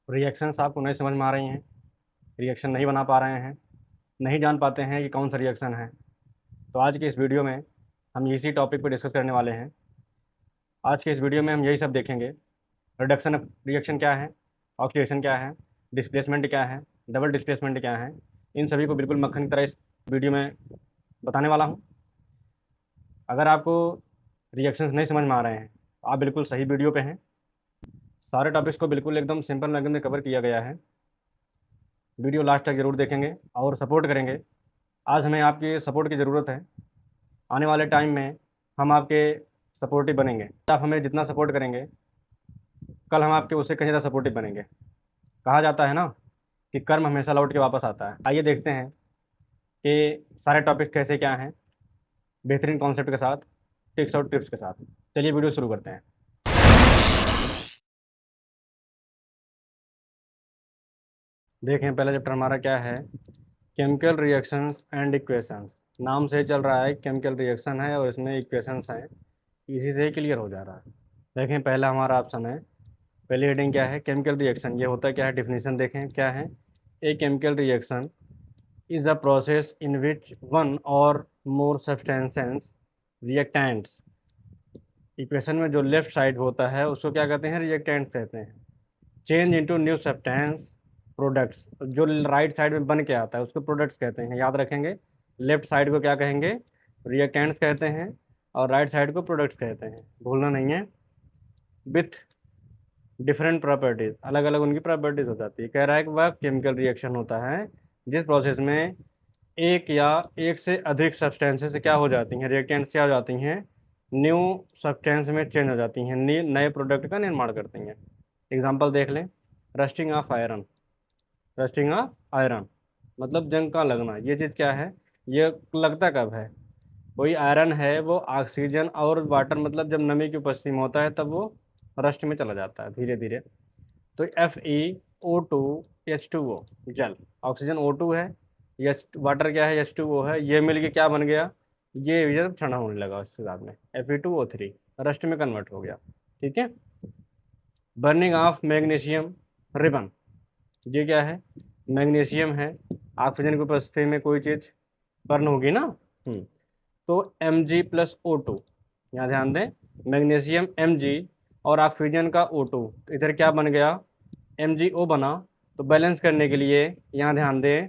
Reactions आपको नहीं समझ में आ रही हैं, रिएक्शन नहीं बना पा रहे हैं, नहीं जान पाते हैं कि कौन सा रिएक्शन है, तो आज के इस वीडियो में हम इसी टॉपिक पर डिस्कस करने वाले हैं। आज के इस वीडियो में हम यही सब देखेंगे। रिडक्शन रिएक्शन क्या है, ऑक्सीडेशन क्या है, डिस्प्लेसमेंट क्या है, डबल डिस्प्लेसमेंट क्या है, इन सभी को बिल्कुल मक्खन की तरह इस वीडियो में बताने वाला हूँ। अगर आपको रिएक्शंस नहीं समझ में आ रहे हैं तो आप बिल्कुल सही वीडियो पे हैं। सारे टॉपिक्स को बिल्कुल एकदम सिंपल लैंग्वेज में कवर किया गया है। वीडियो लास्ट तक जरूर देखेंगे और सपोर्ट करेंगे। आज हमें आपकी सपोर्ट की ज़रूरत है। आने वाले टाइम में हम आपके सपोर्टिव बनेंगे। आप हमें जितना सपोर्ट करेंगे, कल हम आपके उससे कहीं ज़्यादा सपोर्टिव बनेंगे। कहा जाता है ना कि कर्म हमेशा लौट के वापस आता है। आइए देखते हैं कि सारे टॉपिक्स कैसे क्या हैं, बेहतरीन कॉन्सेप्ट के साथ, टिप्स और टिप्स के साथ। चलिए वीडियो शुरू करते हैं। देखें, पहला चैप्टर हमारा क्या है, केमिकल रिएक्शंस एंड इक्वेशंस। नाम से चल रहा है केमिकल रिएक्शन है और इसमें इक्वेशंस हैं, इसी से ही क्लियर हो जा रहा है। देखें, पहला हमारा ऑप्शन है, पहली हेडिंग क्या है, केमिकल रिएक्शन। ये होता क्या है, डिफिनीशन देखें क्या है। ए chemical reaction is a process in which one और मोर सब्सटेंसेस रिएक्टेंट्स। इक्वेशन में जो लेफ्ट साइड होता है उसको क्या कहते हैं, रिएक्टेंट्स कहते हैं। Change into new substance products, जो राइट साइड में बन के आता है उसको प्रोडक्ट्स कहते हैं। याद रखेंगे, लेफ्ट साइड को क्या कहेंगे, रिएक्टेंट्स कहते हैं, और राइट साइड को प्रोडक्ट्स कहते हैं, भूलना नहीं है। विथ डिफरेंट प्रॉपर्टीज, अलग अलग उनकी प्रॉपर्टीज हो जाती है। कह रहा है कि वह केमिकल रिएक्शन होता है जिस प्रोसेस में एक या एक से अधिक सब्सटेंसेस क्या हो जाती हैं, रिएक्टेंट्स क्या हो जाती हैं, न्यू सब्सटेंस में चेंज हो जाती हैं, नए प्रोडक्ट का निर्माण करती हैं। एग्जांपल देख लें, rusting of iron. Rusting of iron मतलब जंग का लगना। ये चीज़ क्या है, ये लगता कब है, कोई आयरन है वो ऑक्सीजन और वाटर मतलब जब नमी की उपस्थिति में होता है तब वो रस्ट में चला जाता है धीरे धीरे। तो FeO2H2O जल, ऑक्सीजन O2 है, एच वाटर क्या है, H2O है, ये मिल के क्या बन गया, ये जब ठंडा होने लगा उसके साथ में Fe2O3 रस्ट में कन्वर्ट हो गया। ठीक है। बर्निंग ऑफ मैग्नीशियम रिबन, ये क्या है, मैग्नीशियम है, ऑक्सीजन की उपस्थिति में कोई चीज़ बर्न होगी ना। तो Mg+O2, यहाँ ध्यान दें, मैग्नीशियम Mg और ऑक्सीजन का O2, तो इधर क्या बन गया, MgO बना। तो बैलेंस करने के लिए यहाँ ध्यान दें,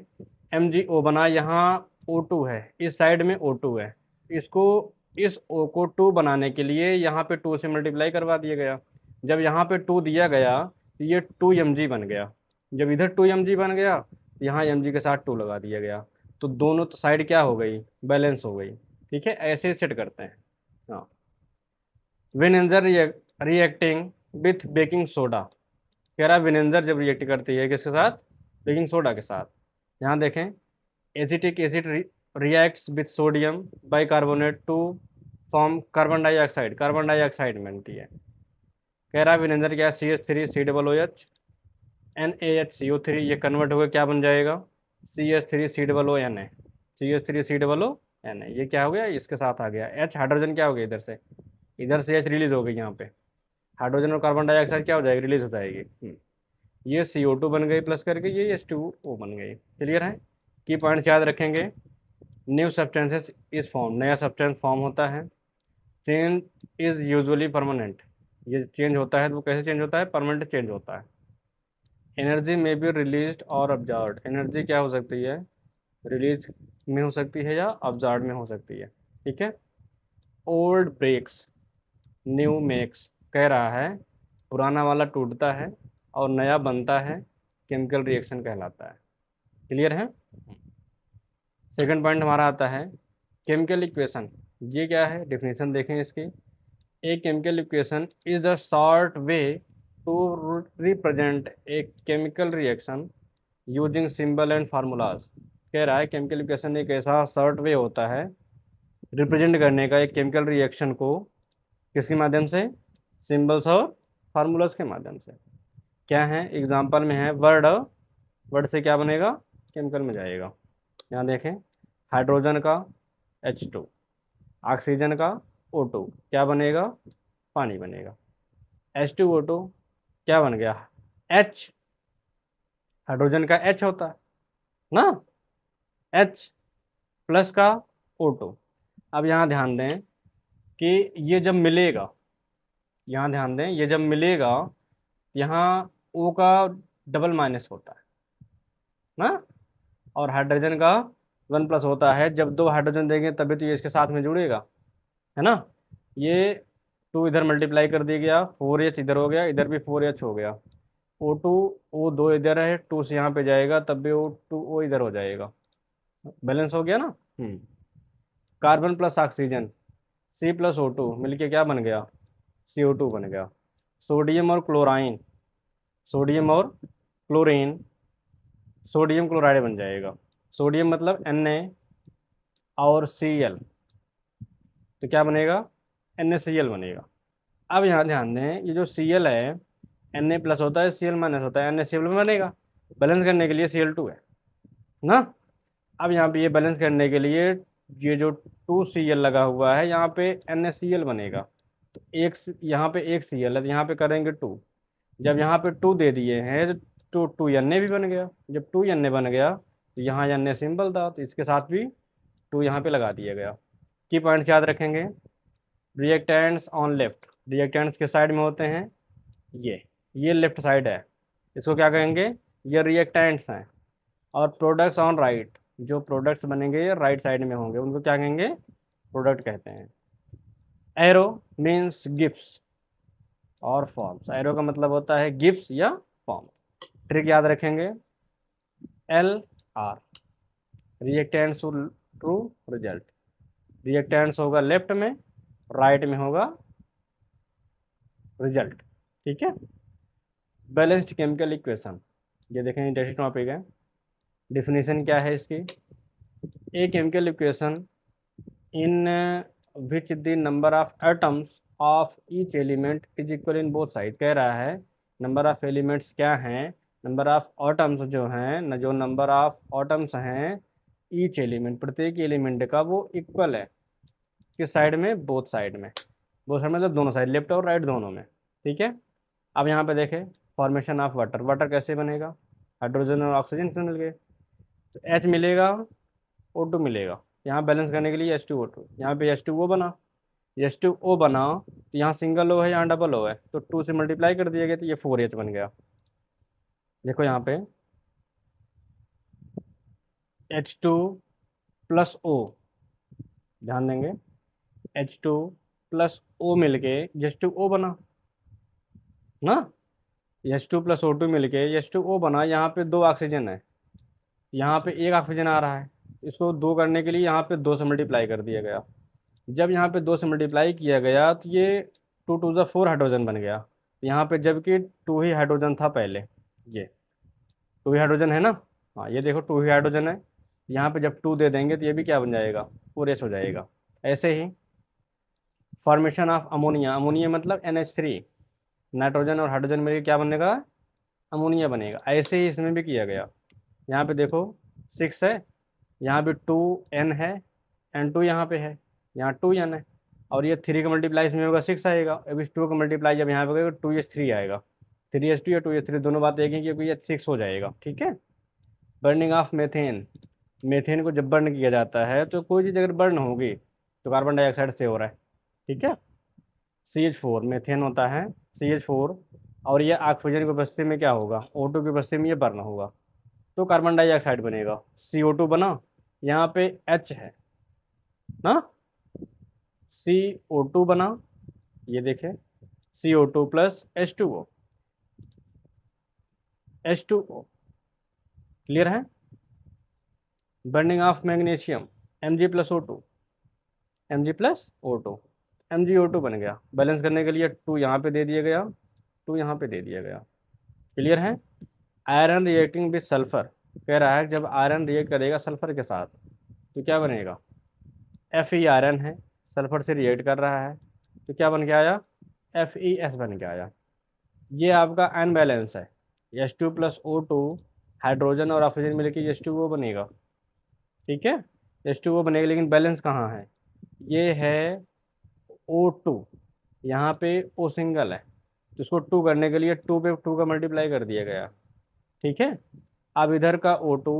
MgO बना, यहाँ O2 है, इस साइड में O2 है, इसको इस O को 2 बनाने के लिए यहाँ पे 2 से मल्टीप्लाई करवा दिया गया। जब यहाँ पे 2 दिया गया तो ये 2Mg बन गया। जब इधर 2Mg बन गया तो यहाँ Mg के साथ 2 लगा दिया गया, तो दोनों तो साइड क्या हो गई, बैलेंस हो गई। ठीक है, ऐसे सेट करते हैं। हाँ, vinegar reacting with baking soda. कह रहा है विनेगर जब रिएक्ट करती है किसके साथ, बेकिंग सोडा के साथ। यहाँ देखें, acetic acid reacts with sodium bicarbonate to form carbon dioxide. Carbon dioxide बनती है। कह रहा है विनेगर क्या, CH3COOH NaHCO3, ये कन्वर्ट होकर क्या बन जाएगा, CH3COONA। CH3COONA ये क्या हो गया, इसके साथ आ गया H, हाइड्रोजन क्या हो गया इधर से H रिलीज हो गई, यहाँ पे हाइड्रोजन और कार्बन डाइऑक्साइड क्या हो जाएगी, रिलीज हो जाएगी। ये CO2 बन गई प्लस करके, ये H2O बन गई। क्लियर है। की पॉइंट्स याद रखेंगे। न्यू सब्सटेंसेस इज फॉर्म, नया सब्सटेंस फॉर्म होता है। चेंज इज यूजुअली परमानेंट, ये चेंज होता है तो वो कैसे चेंज होता है, परमानेंट चेंज होता है। एनर्जी में बी रिलीज और ऑब्जर्व, एनर्जी क्या हो सकती है, रिलीज में हो सकती है या ऑब्जर्व में हो सकती है। ठीक है। ओल्ड ब्रेक्स न्यू मेक्स, कह रहा है पुराना वाला टूटता है और नया बनता है, केमिकल रिएक्शन कहलाता है। क्लियर है। सेकंड पॉइंट हमारा आता है केमिकल इक्वेशन। ये क्या है, डिफिनेशन देखें इसकी। A chemical equation is the short way to represent a chemical reaction using symbol and formulas. कह रहा है केमिकल इक्वेशन एक ऐसा शॉर्ट वे होता है रिप्रेजेंट करने का एक केमिकल रिएक्शन को, किसके माध्यम से, सिंबल्स और फार्मूलाज के माध्यम से। क्या है, एग्जाम्पल में है वर्ड, वर्ड से क्या बनेगा, केमिकल में जाएगा। यहाँ देखें, हाइड्रोजन का H2, ऑक्सीजन का O2, क्या बनेगा, पानी बनेगा। H2O2 क्या बन गया, H हाइड्रोजन का H होता है ना, H प्लस का O2। अब यहाँ ध्यान दें कि ये जब मिलेगा, यहाँ ध्यान दें ये जब मिलेगा, यहाँ O का डबल माइनस होता है ना, और हाइड्रोजन का 1 प्लस होता है। जब दो हाइड्रोजन देंगे तभी तो ये इसके साथ में जुड़ेगा, है ना। ये 2 इधर मल्टीप्लाई कर दिया गया, 4H इधर हो गया, इधर भी 4H हो गया। O2 O2 इधर है, 2 से यहाँ पे जाएगा तब भी O2O इधर हो जाएगा, बैलेंस हो गया ना। कार्बन प्लस ऑक्सीजन C+O2 मिलके क्या बन गया, CO2 बन गया। सोडियम और क्लोराइन, सोडियम और क्लोरीन, सोडियम क्लोराइड बन जाएगा। सोडियम मतलब Na और Cl, तो क्या बनेगा, NaCl बनेगा। अब यहाँ ध्यान दें ये जो Cl है, Na प्लस होता है, Cl माइनस होता है, NaCl में बनेगा। बैलेंस करने के लिए Cl2 है ना। अब यहाँ पे ये बैलेंस करने के लिए ये जो 2Cl लगा हुआ है यहाँ पे NaCl बनेगा। तो एक यहाँ पे एक Cl है तो यहाँ पे करेंगे 2। जब यहाँ पे 2 दे दिए हैं तो 2Na भी बन गया। जब 2Na बन गया तो यहाँ Na सिंबल था तो इसके साथ भी 2 यहाँ पे लगा दिया गया। की पॉइंट्स याद रखेंगे, रिएक्टेंट्स ऑन लेफ्ट, रिएक्टेंट्स के साइड में होते हैं, ये लेफ्ट साइड है, इसको क्या कहेंगे, ये रिएक्टेंट्स हैं। और प्रोडक्ट्स ऑन राइट, जो प्रोडक्ट्स बनेंगे ये राइट साइड में होंगे, उनको क्या कहेंगे, प्रोडक्ट कहते हैं। एरो मीन्स गिफ्ट्स और फॉर्म्स, एरो का मतलब होता है गिफ्ट्स या फॉर्म। ट्रिक याद रखेंगे, LR reactants true result, reactants होगा लेफ्ट में, राइट में होगा रिजल्ट, ठीक है। बैलेंस्ड केमिकल इक्वेशन, ये देखें इंटरेस्टिंग टॉपिक है। डिफिनीशन क्या है इसकी, a chemical equation in which the number of atoms of each element is equal in both side. कह रहा है नंबर ऑफ एलिमेंट्स क्या हैं, नंबर ऑफ एटम्स जो हैं न, जो नंबर ऑफ एटम्स हैं ईच एलिमेंट, प्रत्येक एलिमेंट का वो इक्वल है किस साइड में, बोथ साइड में। बोथ साइड मतलब दोनों साइड, लेफ्ट और राइट दोनों में, ठीक है। अब यहाँ पे देखें फॉर्मेशन ऑफ वाटर, वाटर कैसे बनेगा, हाइड्रोजन और ऑक्सीजन से मिल गए तो H मिलेगा, O2 मिलेगा। यहाँ बैलेंस करने के लिए H2O2, यहाँ पे H2O बना, H2O बना तो यहाँ सिंगल O है, यहाँ डबल O है, तो 2 से मल्टीप्लाई कर दिया गया तो ये 4H बन गया। देखो यहाँ पे H2 प्लस O, ध्यान देंगे H2 प्लस O मिलके H2O बना ना, H2 प्लस O2 मिलके H2O बना। यहाँ पे 2 ऑक्सीजन है, यहाँ पे 1 ऑक्सीजन आ रहा है, इसको 2 करने के लिए यहाँ पे 2 से मल्टीप्लाई कर दिया गया। जब यहाँ पे 2 से मल्टीप्लाई किया गया तो ये 2 2 ज़ा 4 हाइड्रोजन बन गया यहाँ पे, जबकि 2 ही हाइड्रोजन था पहले, ये 2 ही हाइड्रोजन है ना। हाँ ये देखो 2 ही हाइड्रोजन है, यहाँ पे जब 2 दे देंगे तो ये भी क्या बन जाएगा, 4H हो जाएगा। ऐसे ही फॉर्मेशन ऑफ अमोनिया, अमोनिया मतलब NH3, नाइट्रोजन और हाइड्रोजन मिलकर क्या बनेगा, अमोनिया बनेगा। ऐसे ही इसमें भी किया गया। यहाँ पे देखो 6 है, यहाँ पे 2N है, N2 यहाँ पे है, यहाँ 2N है, और ये 3 का मल्टीप्लाई इसमें होगा 6 आएगा। अब इस 2 का मल्टीप्लाई जब यहाँ पे होगा 2H3 आएगा, 3H2 या 2H3 दोनों बात एक ही, क्योंकि ये 6 हो जाएगा, ठीक है। बर्निंग ऑफ मेथेन, मेथेन को जब बर्न किया जाता है तो कोई चीज़ अगर बर्न होगी तो कार्बन डाइऑक्साइड से हो रहा है, ठीक है। CH4 मेथेन होता है, CH4, और ये ऑक्सीजन की उपस्थिति में क्या होगा, O2 की उपस्थिति में ये बर्न होगा तो कार्बन डाइऑक्साइड बनेगा, CO2 बना। यहाँ पे H है ना, CO2 बना, ये देखें CO2 plus H2O, H2O clear है। Burning of magnesium Mg plus O2, Mg plus O2, MgO2 बन गया। बैलेंस करने के लिए 2 यहाँ पे दे दिया गया, 2 यहाँ पे दे दिया गया, क्लियर है। आयरन रिएक्टिंग विद सल्फर, कह रहा है जब आयरन रिएक्ट करेगा सल्फर के साथ तो क्या बनेगा, Fe आयरन है, सल्फर से रिएक्ट कर रहा है तो क्या बन के आया, FeS बन के आया। ये आपका अनबैलेंस है, H2 प्लस O2 हाइड्रोजन और ऑक्सीजन मिलकर H2O बनेगा, ठीक है, H2O बनेगा। लेकिन बैलेंस कहाँ है, ये है O2, यहाँ पे O सिंगल है तो इसको 2 करने के लिए 2 पे 2 का मल्टीप्लाई कर दिया गया, ठीक है। अब इधर का O2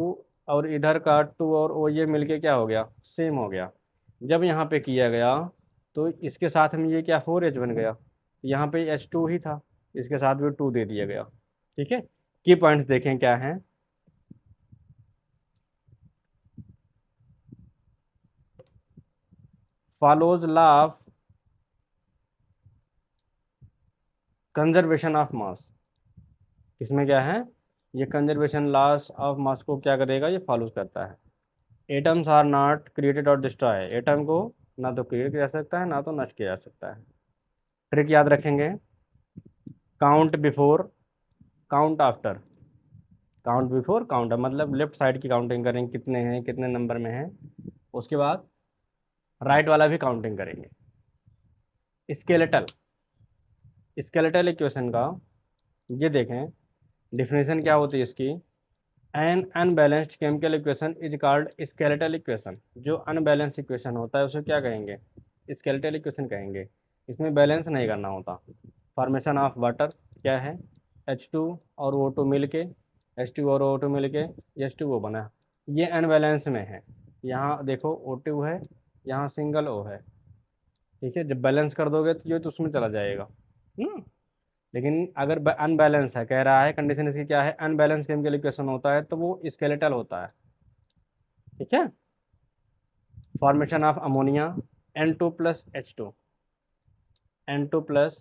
और इधर का 2 और O ये मिलके क्या हो गया, सेम हो गया। जब यहाँ पे किया गया तो इसके साथ में ये क्या 4H बन गया, यहाँ पे H2 ही था, इसके साथ भी 2 दे दिया गया। ठीक है, की पॉइंट्स देखें क्या हैं। Follows law of conservation of mass, इसमें क्या है, ये कंजर्वेशन लॉस ऑफ मास को क्या करेगा, ये फॉलो करता है। एटम्स आर नॉट क्रिएटेड और डिस्ट्रॉय, एटम को ना तो क्रिएट किया जा सकता है ना तो नष्ट किया जा सकता है। ट्रिक याद रखेंगे, count before count after, count before count मतलब लेफ्ट साइड की काउंटिंग करेंगे कितने हैं, कितने नंबर में हैं, उसके बाद राइट वाला भी काउंटिंग करेंगे। स्केलेटल, स्केलेटल इक्वेशन का ये देखें, डिफिनेशन क्या होती है इसकी, N unbalanced chemical equation is called skeletal equation. जो अनबैलेंस इक्वेशन होता है उसे क्या कहेंगे, स्केलेटल इक्वेशन कहेंगे। इसमें बैलेंस नहीं करना होता। फॉर्मेशन ऑफ वाटर क्या है, H2 और O2 मिल के, H2 और O2 मिल के H2O बना, ये अनबैलेंस में है। यहाँ देखो O2 है, यहाँ सिंगल O है। ठीक है, जब बैलेंस कर दोगे तो ये तो उसमें चला जाएगा। लेकिन अगर अनबैलेंस है, कह रहा है कंडीशन इसकी क्या है, अनबैलेंस केमिकल इक्वेशन होता है तो वो स्केलेटल होता है। ठीक है, formation of ammonia N2 plus H2, N2 plus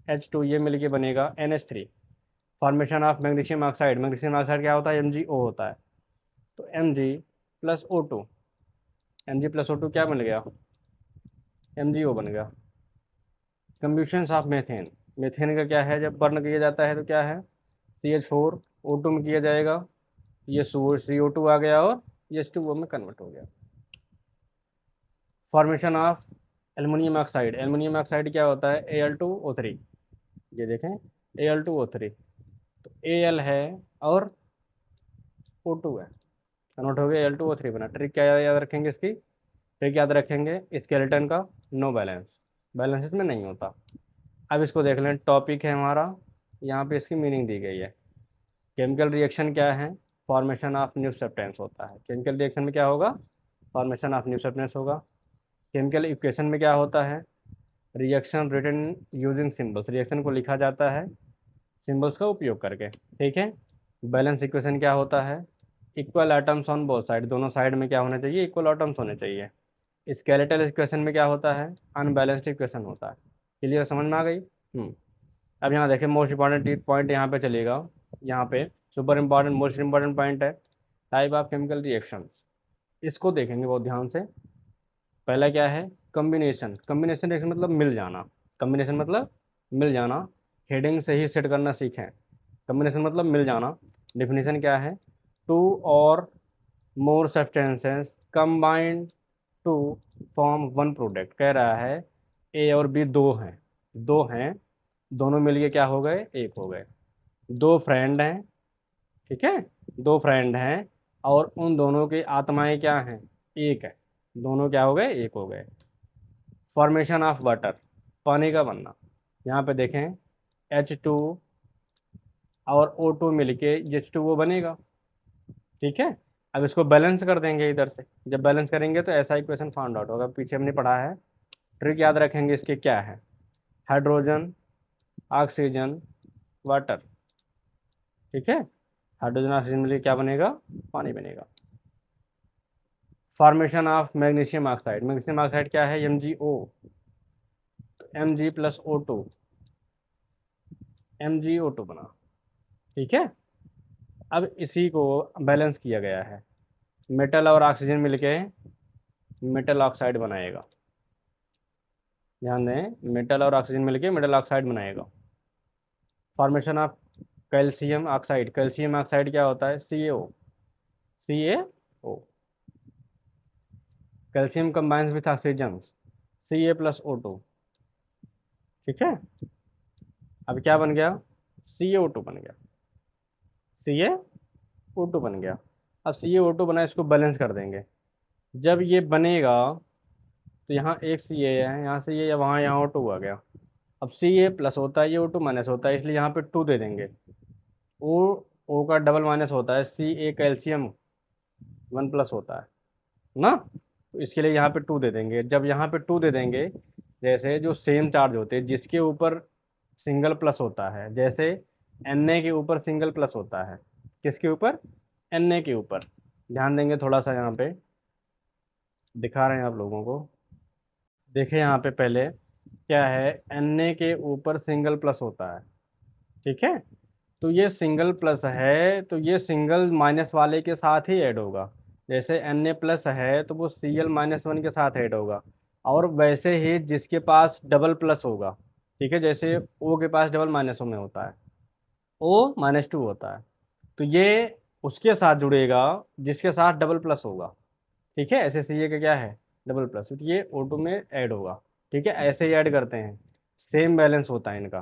H2 ये मिलके बनेगा NH3। Formation of magnesium oxide, magnesium oxide क्या होता है, MgO होता है, तो Mg plus O2, Mg plus O2 क्या बन गया, MgO बन गया। कंब्यूशन ऑफ मेथेन, मेथेन का क्या है, जब बर्न किया जाता है तो क्या है, CH4O2 में किया जाएगा, ये CO2 आ गया और ये H2O में कन्वर्ट हो गया। Formation of aluminium oxide, aluminium oxide क्या होता है, Al2O3, ये देखें Al2O3, तो Al है और O2 है, कन्वर्ट हो गया Al2O3 बना। ट्रिक क्या याद रखेंगे इसकी, ट्रिक याद रखेंगे स्केलेटन का, नो बैलेंस, बैलेंस इसमें नहीं होता। अब इसको देख लें, टॉपिक है हमारा, यहाँ पे इसकी मीनिंग दी गई है। केमिकल रिएक्शन क्या है, फॉर्मेशन ऑफ न्यू सब्सटेंस होता है। केमिकल रिएक्शन में क्या होगा, फॉर्मेशन ऑफ न्यू सब्सटेंस होगा। केमिकल इक्वेशन में क्या होता है, reaction written using symbols, reaction को लिखा जाता है सिंबल्स का उपयोग करके। ठीक है, बैलेंस इक्वेशन क्या होता है, equal atoms on both side, दोनों साइड में क्या होना चाहिए, इक्वल एटम्स होने चाहिए। स्केलेटल इक्वेशन में क्या होता है, अनबैलेंस्ड इक्वेशन होता है। क्लियर, समझ में आ गई। अब यहाँ देखें, मोस्ट इंपॉर्टेंट पॉइंट यहाँ पे चलेगा, यहाँ पे super important most important point है, टाइप ऑफ केमिकल रिएक्शंस, इसको देखेंगे बहुत ध्यान से। पहला क्या है, कम्बिनेशन, कम्बिनेशन रिएक्शन मतलब मिल जाना, कम्बिनेशन मतलब मिल जाना, हेडिंग से ही सेट करना सीखें। कम्बिनेशन मतलब मिल जाना। डिफिनीशन क्या है, टू और more substances combined to form one product, कह रहा है ए और बी दो हैं, दो हैं, दोनों मिलके क्या हो गए, एक हो गए। दो फ्रेंड हैं, ठीक है, दो फ्रेंड हैं और उन दोनों की आत्माएं क्या हैं, एक है, दोनों क्या हो गए, एक हो गए। फॉर्मेशन ऑफ वाटर, पानी का बनना, यहाँ पे देखें H2 और O2 मिलके H2O बनेगा। ठीक है, अब इसको बैलेंस कर देंगे इधर से, जब बैलेंस करेंगे तो ऐसा इक्वेशन फाउंड आउट होगा, पीछे हमने पढ़ा है। ट्रिक याद रखेंगे इसके क्या है, हाइड्रोजन, ऑक्सीजन, वाटर। ठीक है, हाइड्रोजन ऑक्सीजन मिलकर क्या बनेगा, पानी बनेगा। Formation of magnesium oxide, magnesium oxide क्या है, MgO, तो Mg प्लस O2, MgO2 बना। ठीक है, अब इसी को बैलेंस किया गया है, मेटल और ऑक्सीजन मिलके मेटल ऑक्साइड बनाएगा। ध्यान दें, मेटल और ऑक्सीजन मिलके मेटल ऑक्साइड बनाएगा। Formation of calcium oxide, calcium oxide क्या होता है, CaO, CaO, calcium combines with oxygen, Ca plus O2। ठीक है, अब क्या बन गया, CaO2 बन गया, CaO2 बन गया। अब CaO2 बना, इसको बैलेंस कर देंगे। जब ये बनेगा तो यहाँ एक Ca है, यहाँ से ये वहाँ, यहाँ O2 आ गया। अब Ca प्लस होता है, ये O2 माइनस होता है, इसलिए यहाँ पे 2 दे देंगे। O का डबल माइनस होता है, Ca कैल्शियम 1+ होता है ना। तो इसके लिए यहाँ पे 2 दे देंगे। जब यहाँ पे 2 दे देंगे, जैसे जो सेम चार्ज होते हैं जिसके ऊपर सिंगल प्लस होता है, जैसे Na के ऊपर सिंगल प्लस होता है, किसके ऊपर? Na के ऊपर। ध्यान देंगे थोड़ा सा, यहाँ पे दिखा रहे हैं आप लोगों को। देखिए यहाँ पे पहले क्या है, Na के ऊपर सिंगल प्लस होता है, ठीक है। तो ये सिंगल प्लस है, तो ये सिंगल माइनस वाले के साथ ही ऐड होगा। जैसे Na प्लस है तो वो Cl-1 के साथ ऐड होगा। और वैसे ही जिसके पास डबल प्लस होगा, ठीक है, जैसे O के पास डबल माइनसों में होता है, O-2 होता है, तो ये उसके साथ जुड़ेगा जिसके साथ डबल प्लस होगा, ठीक है। ऐसे Ca का क्या है, डबल प्लस, तो ये O2 में ऐड होगा, ठीक है। ऐसे ही ऐड करते हैं, सेम बैलेंस होता है इनका,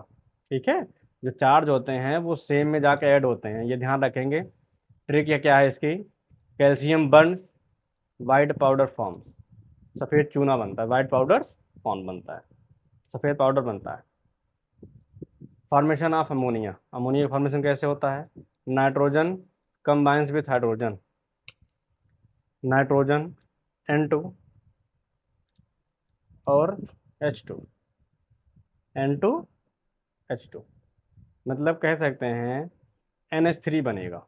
ठीक है। जो चार्ज होते हैं वो सेम में जाके ऐड होते हैं, ये ध्यान रखेंगे। ट्रिक ये क्या है इसकी, calcium Burns white powder form, सफ़ेद चूना बनता है, वाइट पाउडर फॉर्म बनता है, सफ़ेद पाउडर बनता है। फॉर्मेशन ऑफ अमोनिया, अमोनिया का फॉर्मेशन कैसे होता है, nitrogen combines with hydrogen, nitrogen N2 और H2, N2H2, मतलब कह सकते हैं NH3 बनेगा।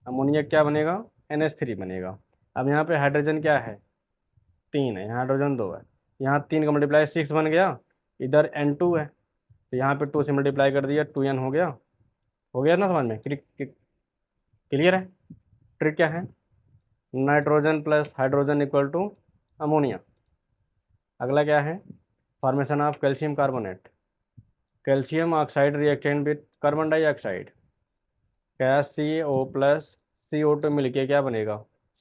अमोनिया क्या बनेगा, NH3 बनेगा। अब यहाँ पे हाइड्रोजन क्या है, 3 है, यहाँ हाइड्रोजन 2 है, यहाँ 3 का मल्टीप्लाई 6 बन गया, इधर N2 है, तो यहाँ पे 2 से मल्टीप्लाई कर दिया, 2N हो गया ना समझ में, क्लियर है। ट्रिक क्या है, nitrogen plus hydrogen equal to ammonia. अगला क्या है, formation of calcium carbonate, calcium oxide reactant with carbon dioxide, क्या CaO प्लस CO2 मिलके क्या बनेगा,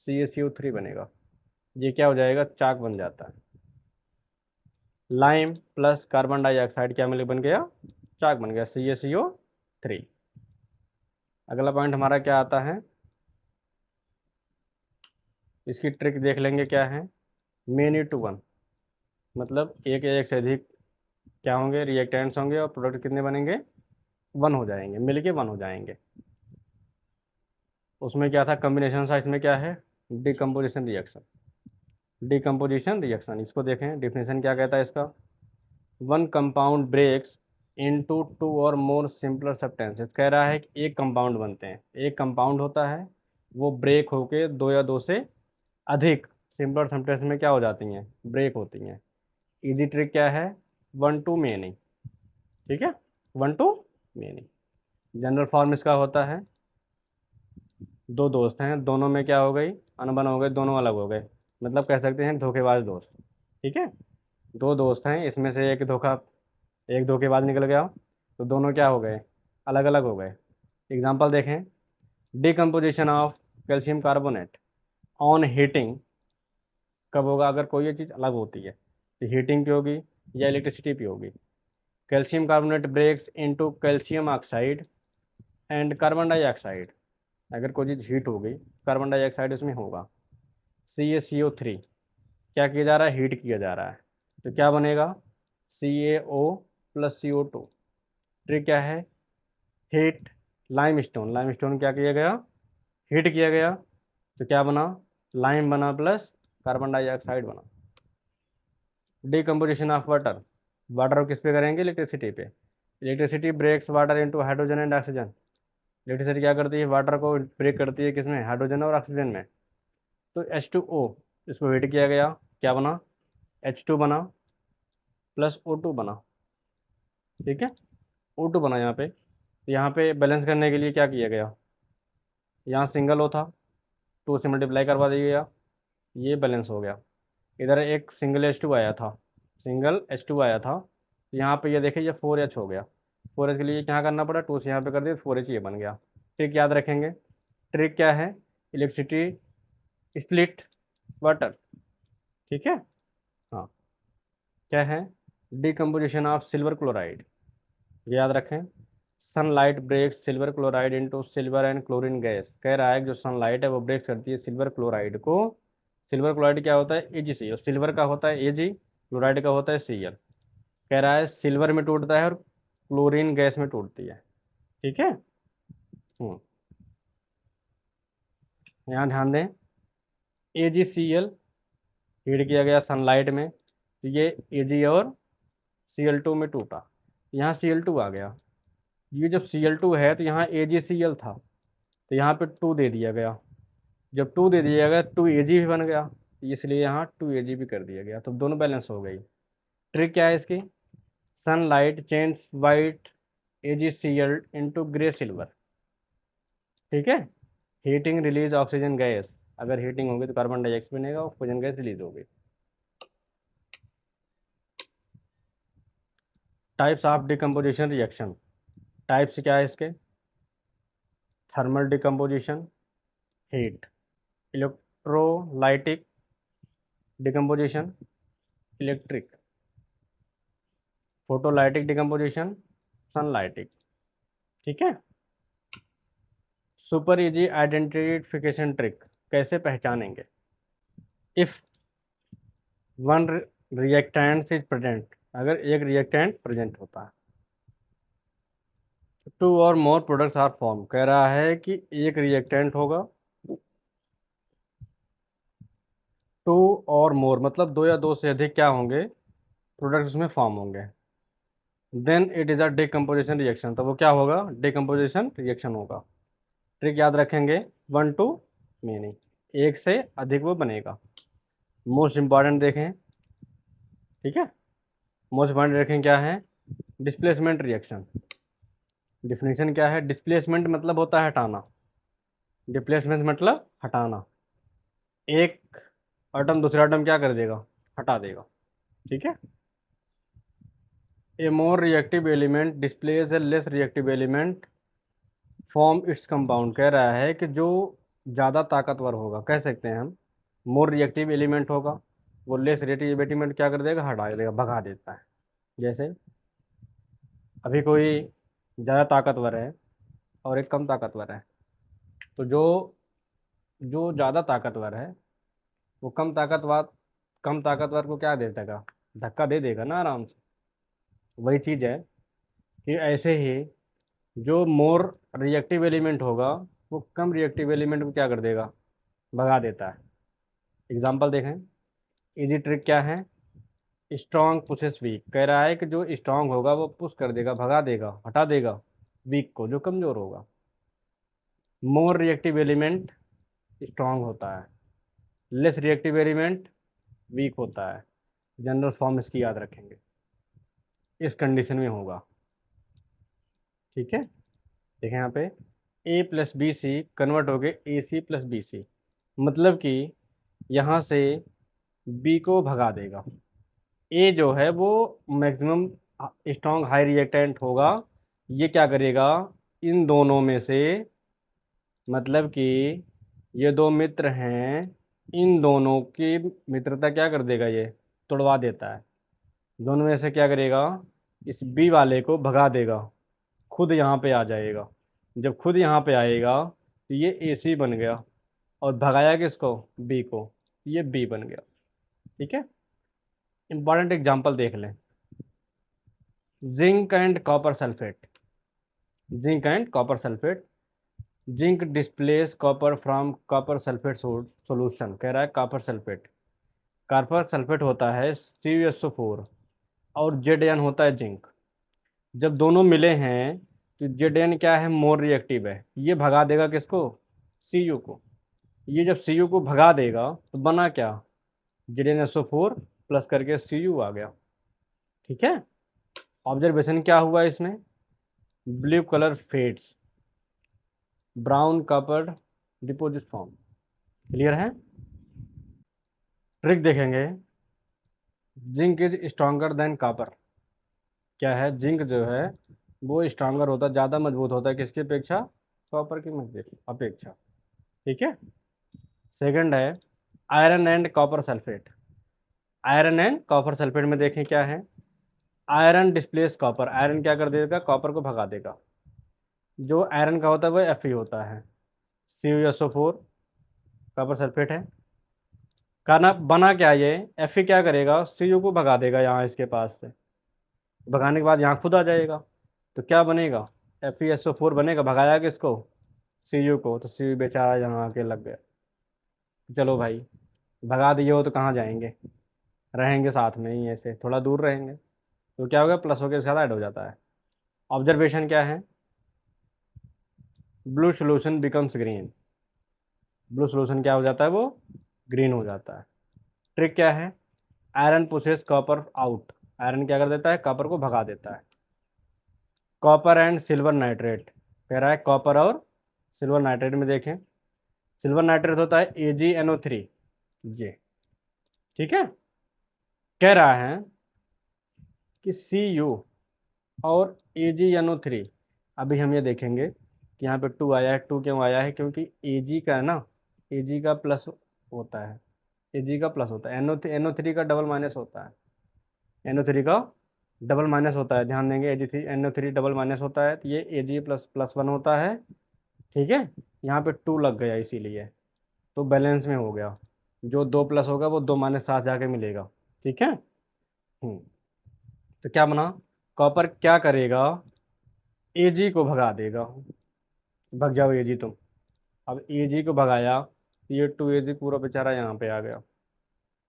CaCO3 बनेगा। ये क्या हो जाएगा, चाक बन जाता है। लाइम प्लस कार्बन डाइऑक्साइड क्या मिल बन गया, चाक बन गया, CaCO3। अगला पॉइंट हमारा क्या आता है, इसकी ट्रिक देख लेंगे क्या है, मेनी टू वन, मतलब एक या एक से अधिक क्या होंगे, रिएक्टेंट्स होंगे और प्रोडक्ट कितने बनेंगे, 1 हो जाएंगे, मिलके 1 हो जाएंगे। उसमें क्या था, कम्बिनेशन था, इसमें क्या है, डिकम्पोजिशन रिएक्शन, डिकम्पोजिशन रिएक्शन। इसको देखें, डिफिनेशन क्या कहता है इसका, वन कंपाउंड ब्रेक्स इनटू 2 और मोर सिंपलर सब्सटेंसेस। कह रहा है कि एक कंपाउंड बनते हैं, एक कंपाउंड होता है, वो ब्रेक होके 2 या 2 से अधिक सिंपलर सब्सटेंस में क्या हो जाती हैं, ब्रेक होती हैं। इजी ट्रिक क्या है, 1 to many, ठीक है, 1 to many। जनरल फॉर्म इसका होता है, दो दोस्त हैं, दोनों में क्या हो गई, अनबन हो गई, दोनों अलग हो गए, मतलब कह सकते हैं धोखेबाज दोस्त, ठीक है। दो दोस्त हैं, इसमें से एक धोखेबाज निकल गया, तो दोनों क्या हो गए, अलग अलग हो गए। एग्जाम्पल देखें, decomposition of calcium carbonate on heating कब होगा, अगर कोई ये चीज़ अलग होती है, तो हीटिंग पे होगी या इलेक्ट्रिसिटी पे होगी। Calcium carbonate breaks into calcium oxide and carbon dioxide, अगर कोई चीज़ हीट हो गई, कार्बन डाइऑक्साइड उसमें होगा, CaCO3 क्या किया जा रहा है, हीट किया जा रहा है, तो क्या बनेगा, CaO प्लस CO2। ट्रिक क्या है, हीट लाइमस्टोन, लाइमस्टोन क्या किया गया, हीट किया गया, तो क्या बना, लाइम बना प्लस कार्बन डाइऑक्साइड बना। डिकम्पोजिशन ऑफ वाटर, वाटर किस पे करेंगे, इलेक्ट्रिसिटी पे। Electricity breaks water into hydrogen and oxygen, electricity क्या करती है, वाटर को ब्रेक करती है किसमें, हाइड्रोजन और ऑक्सीजन में। तो H2O, इसको हीट किया गया, क्या बना, H2 बना प्लस O2 बना, ठीक है, O2 बना यहाँ पे। तो यहाँ पे बैलेंस करने के लिए क्या किया गया, यहाँ सिंगल O था, 2 से मल्टीप्लाई करवा दिया गया, ये बैलेंस हो गया। इधर एक सिंगल H2 आया था, सिंगल H2 आया था, तो यहाँ पे ये देखिए ये 4H हो गया, 4H के लिए क्या करना पड़ा, 2 से यहाँ पे कर दिया, 4H ये बन गया। ट्रिक याद रखेंगे, ट्रिक क्या है, इलेक्ट्रिसिटी स्प्लिट वाटर, ठीक है। हाँ, क्या है, डिकम्पोजिशन ऑफ सिल्वर क्लोराइड, याद रखें, sunlight breaks silver chloride into silver and chlorine gas. कह रहा है कि जो सनलाइट है वो ब्रेक करती है सिल्वर क्लोराइड को। सिल्वर क्लोराइड क्या होता है, AgCl, सिल्वर का होता है Ag, क्लोराइड का होता है Cl। कह रहा है सिल्वर में टूटता है और क्लोरीन गैस में टूटती है, ठीक है। यहाँ ध्यान दें, AgCl हीट किया गया सनलाइट में, तो ये Ag और Cl2 में टूटा, यहाँ Cl2 आ गया। ये जब Cl2 है तो यहाँ AgCl था, तो यहाँ पे 2 दे दिया गया। जब 2 दे दिया गया 2Ag भी बन गया, इसलिए यहाँ 2Ag भी कर दिया गया, तो दोनों बैलेंस हो गई। ट्रिक क्या है इसकी? Sunlight change white AgCl into grey silver. ठीक है, हीटिंग रिलीज ऑक्सीजन गैस, अगर हीटिंग होगी तो कार्बन डाइऑक्साइड बनेगा, ऑक्सीजन गैस रिलीज होगी। Types of decomposition reaction, types क्या है इसके? Thermal decomposition, heat, electrolytic decomposition, electric, photolytic decomposition, sunlitic. ठीक है। सुपर इजी आइडेंटिफिकेशन ट्रिक कैसे पहचानेंगे? If one reactant is present, अगर एक रिएक्टेंट प्रेजेंट होता है, टू और मोर प्रोडक्ट्स आर फॉर्म, कह रहा है कि एक रिएक्टेंट होगा, टू और मोर मतलब दो या दो से अधिक क्या होंगे, प्रोडक्ट्स उसमें फॉर्म होंगे, then it is a decomposition reaction, तो वो क्या होगा? डिकम्पोजिशन रिएक्शन होगा। ट्रिक याद रखेंगे, 1 to many, एक से अधिक वो बनेगा। मोस्ट इंपॉर्टेंट देखें, ठीक है, मोस्ट इंपॉर्टेंट देखें क्या है? Displacement reaction. डिफिनेशन क्या है? डिस्प्लेसमेंट मतलब होता है हटाना, डिस्प्लेसमेंट मतलब हटाना, एक एटम दूसरा एटम क्या कर देगा? हटा देगा। ठीक है। A more reactive element displaces a less reactive element form its compound, कह रहा है कि जो ज़्यादा ताकतवर होगा, कह सकते हैं हम, मोर रिएक्टिव एलिमेंट होगा, वो लेस रिएक्टिव एलिमेंट क्या कर देगा? हटा देगा, भगा देता है। जैसे अभी कोई ज़्यादा ताकतवर है और एक कम ताकतवर है, तो जो जो ज़्यादा ताकतवर है वो कम ताकतवर को क्या दे देगा? धक्का दे देगा ना आराम से। वही चीज़ है कि ऐसे ही जो मोर रिएक्टिव एलिमेंट होगा वो कम रिएक्टिव एलिमेंट को क्या कर देगा? भगा देता है। एग्जाम्पल देखें, इजी ट्रिक क्या है? स्ट्रॉन्ग पुशेस वीक, कह रहा है कि जो स्ट्रॉन्ग होगा वो पुश कर देगा, भगा देगा, हटा देगा वीक को, जो कमज़ोर होगा। मोर रिएक्टिव एलिमेंट स्ट्रॉन्ग होता है, लेस रिएक्टिव एलिमेंट वीक होता है। जनरल फॉर्म इसकी याद रखेंगे, इस कंडीशन में होगा। ठीक है, देखें यहाँ पे A+BC कन्वर्ट हो गए AC+BC, मतलब कि यहाँ से B को भगा देगा। A जो है वो मैक्सिमम स्ट्रॉन्ग हाई रिएक्टेंट होगा, ये क्या करेगा? इन दोनों में से, मतलब कि ये दो मित्र हैं, इन दोनों की मित्रता क्या कर देगा? ये तोड़वा देता है। दोनों में से क्या करेगा? इस बी वाले को भगा देगा, खुद यहाँ पे आ जाएगा। जब खुद यहाँ पे आएगा तो ये AC बन गया, और भगाया किसको? बी को, ये बी बन गया। ठीक है। इंपॉर्टेंट एग्जांपल देख लें, zinc and copper sulphate, zinc and copper sulphate, zinc displace copper from copper sulphate solution, कह रहा है कॉपर सल्फेट होता है CuSO4 और Zn होता है जिंक। जब दोनों मिले हैं तो Zn क्या है? मोर रिएक्टिव है, ये भगा देगा किसको? Cu को। ये जब Cu को भगा देगा तो बना क्या? ZnSO4 प्लस करके Cu आ गया। ठीक है। ऑब्जर्वेशन क्या हुआ इसमें? Blue colour fades, brown copper deposit form. Clear है? ट्रिक देखेंगे, zinc is stronger than copper, क्या है? जिंक जो है वो स्ट्रॉन्गर होता है, ज़्यादा मजबूत होता है किसकी अपेक्षा? कॉपर की मजबूत अपेक्षा। ठीक है। सेकंड है iron and copper sulphate, iron and copper sulphate में देखें क्या है? आयरन डिस्प्लेस कॉपर, आयरन क्या कर देगा? कॉपर को भगा देगा। जो आयरन का होता है वो Fe होता है, CuSO4 कॉपर सल्फेट है। खाना बना क्या? ये Fe क्या करेगा? Cu को भगा देगा यहाँ इसके पास से, भगाने के बाद यहाँ खुद आ जाएगा, तो क्या बनेगा? FeSO4 बनेगा, भगाया किसको? Cu को, तो Cu बेचारा यहाँ आके लग गया। चलो भाई, भगा दिए हो तो कहाँ जाएंगे, रहेंगे साथ में ही, ऐसे थोड़ा दूर रहेंगे तो क्या होगा, प्लस होकर इसके साथ ऐड हो जाता है। ऑब्जर्वेशन क्या है, blue solution becomes green, blue solution क्या हो जाता है, वो ग्रीन हो जाता है। ट्रिक क्या है, iron pushes copper out, iron क्या कर देता है, कॉपर को भगा देता है। कॉपर एंड सिल्वर नाइट्रेट, कह रहा है कॉपर और सिल्वर नाइट्रेट में देखें, सिल्वर नाइट्रेट होता है AgNO3, ये ठीक है। कह रहा है कि Cu और AgNO3, अभी हम ये देखेंगे कि यहाँ पे 2 आया है, 2 क्यों आया है, क्योंकि Ag का है ना, Ag का प्लस होता है, Ag का प्लस होता है, NO3 का डबल माइनस होता है, NO3 का डबल माइनस होता है, ध्यान देंगे, NO3 डबल माइनस होता है तो ये Ag प्लस प्लस 1 होता है, ठीक है। यहाँ पे 2 लग गया इसीलिए, तो बैलेंस में हो गया, जो 2 प्लस होगा वो 2 माइनस साथ जाके मिलेगा, ठीक है। तो क्या बना, कॉपर क्या करेगा, Ag को भगा देगा, भग जाओ Ag तुम। अब Ag को भगाया तो ये 2Ag पूरा बेचारा यहाँ पे आ गया,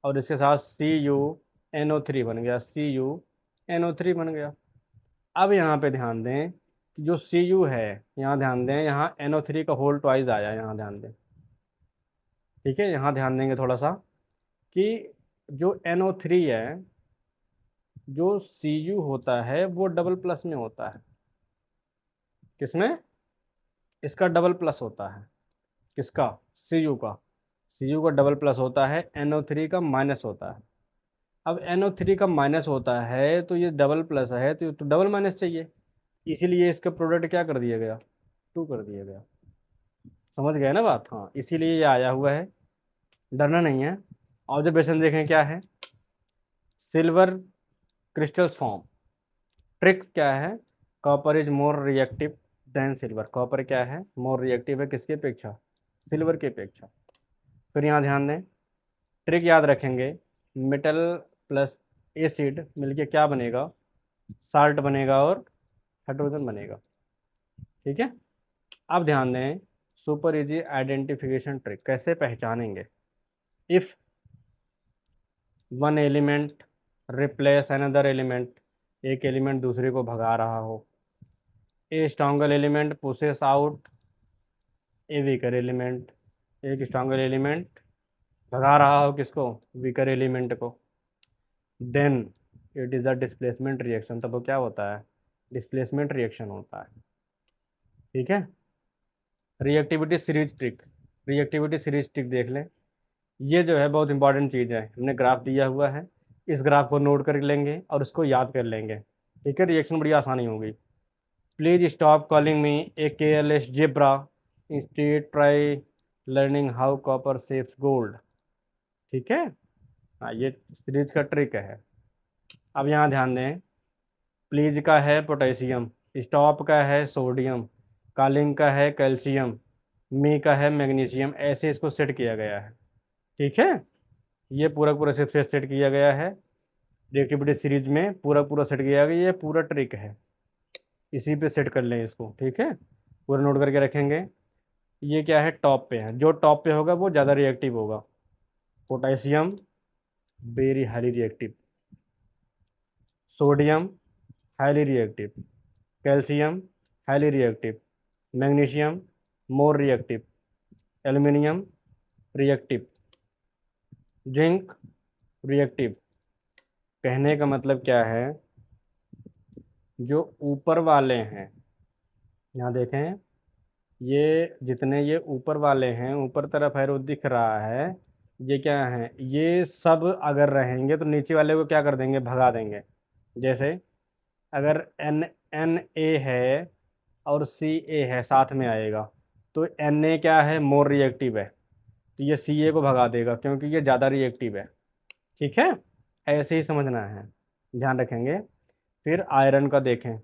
और इसके साथ CuNO3 बन गया, CuNO3 बन गया। अब यहाँ पे ध्यान दें कि जो Cu है, यहाँ ध्यान दें, यहाँ NO3 का होल ट्वाइस आया, यहाँ ध्यान दें, ठीक है। यहाँ ध्यान देंगे थोड़ा सा कि जो NO3 है, जो Cu होता है वो डबल प्लस में होता है, किसमें, इसका डबल प्लस होता है, किसका, Cu का, Cu का डबल प्लस होता है, NO3 का माइनस होता है। अब NO3 का माइनस होता है तो ये डबल प्लस है तो डबल माइनस चाहिए, इसीलिए इसका प्रोडक्ट क्या कर दिया गया, 2 कर दिया गया। समझ गए ना बात, हाँ, इसीलिए ये आया हुआ है, डरना नहीं है। ऑब्जर्वेशन देखें क्या है, सिल्वर क्रिस्टल्स फॉर्म, ट्रिक क्या है, copper is more reactive than silver, copper क्या है, मोर रिएक्टिव है किसकी अपेक्षा, सिल्वर की अपेक्षा। फिर यहाँ ध्यान दें, ट्रिक याद रखेंगे, मेटल प्लस एसिड मिलके क्या बनेगा, साल्ट बनेगा और हाइड्रोजन बनेगा, ठीक है। अब ध्यान दें, सुपर इजी आइडेंटिफिकेशन ट्रिक, कैसे पहचानेंगे, if one element replace another element, एक एलिमेंट दूसरे को भगा रहा हो, a stronger element pushes out a weaker element, एक स्ट्रॉन्गर एलिमेंट भगा रहा हो किसको, वीकर एलिमेंट को, then it is a displacement reaction, तब वो क्या होता है, डिस्प्लेसमेंट रिएक्शन होता है, ठीक है। Reactivity series trick, reactivity series trick देख लें, ये जो है बहुत इंपॉर्टेंट चीज़ है, हमने ग्राफ दिया हुआ है, इस ग्राफ को नोट कर लेंगे और उसको याद कर लेंगे, ठीक है, रिएक्शन बड़ी आसानी होगी। Please stop calling me a careless zebra, instead try learning how copper saves gold, ठीक है। हाँ, ये सीरीज का ट्रिक है। अब यहाँ ध्यान दें, प्लीज का है पोटेशियम, स्टॉप का है सोडियम, कॉलिंग का है कैल्शियम, मी का है मैग्नीशियम, ऐसे इसको सेट किया गया है, ठीक है। ये पूरा पूरा सेट किया गया है, रिएक्टिविटी सीरीज में पूरा पूरा सेट किया गया, ये पूरा ट्रिक है, इसी पे सेट कर लें इसको, ठीक है, पूरा नोट करके रखेंगे। ये क्या है, टॉप पे है, जो टॉप पे होगा वो ज़्यादा रिएक्टिव होगा, potassium very highly reactive, sodium highly reactive, calcium highly reactive, magnesium more reactive, aluminium reactive, zinc reactive. कहने का मतलब क्या है, जो ऊपर वाले हैं, यहाँ देखें, ये जितने ये ऊपर वाले हैं, ऊपर तरफ एरो दिख रहा है, ये क्या है, ये सब अगर रहेंगे तो नीचे वाले को क्या कर देंगे, भगा देंगे। जैसे अगर एन ए है और सी ए है, साथ में आएगा, तो एन ए क्या है, मोर रिएक्टिव है, तो ये सी ए को भगा देगा क्योंकि ये ज़्यादा रिएक्टिव है, ठीक है। ऐसे ही समझना है, ध्यान रखेंगे। फिर आयरन का देखें,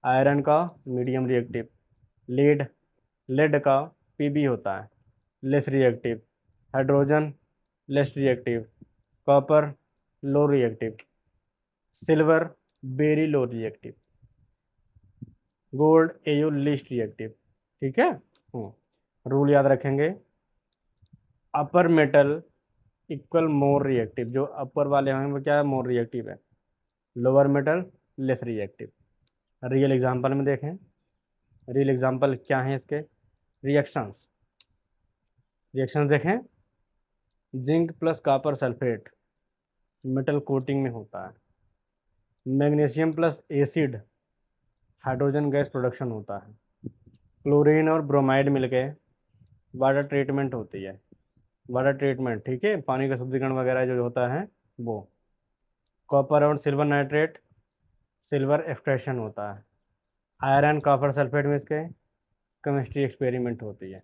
आयरन का मीडियम रिएक्टिव, लीड लेड का पीबी होता है less reactive, hydrogen less reactive, copper low reactive, silver very low reactive, gold A U least reactive, ठीक है। रूल याद रखेंगे, upper metal equal more reactive, जो अपर वाले हैं वो क्या है, मोर रिएक्टिव है, lower metal less reactive. Real example में देखें, रियल एग्जांपल क्या है इसके, रिएक्शंस, रिएक्शंस देखें। Zinc plus copper sulphate metal coating में होता है। Magnesium plus acid hydrogen gas production होता है। क्लोरीन और ब्रोमाइड मिलके वाटर ट्रीटमेंट होती है, वाटर ट्रीटमेंट, ठीक है, पानी का शुद्धिकरण वगैरह जो होता है वो। कॉपर और सिल्वर नाइट्रेट सिल्वर एक्सट्रैक्शन होता है। आयरन कॉपर सल्फेट में इसके केमिस्ट्री एक्सपेरिमेंट होती है,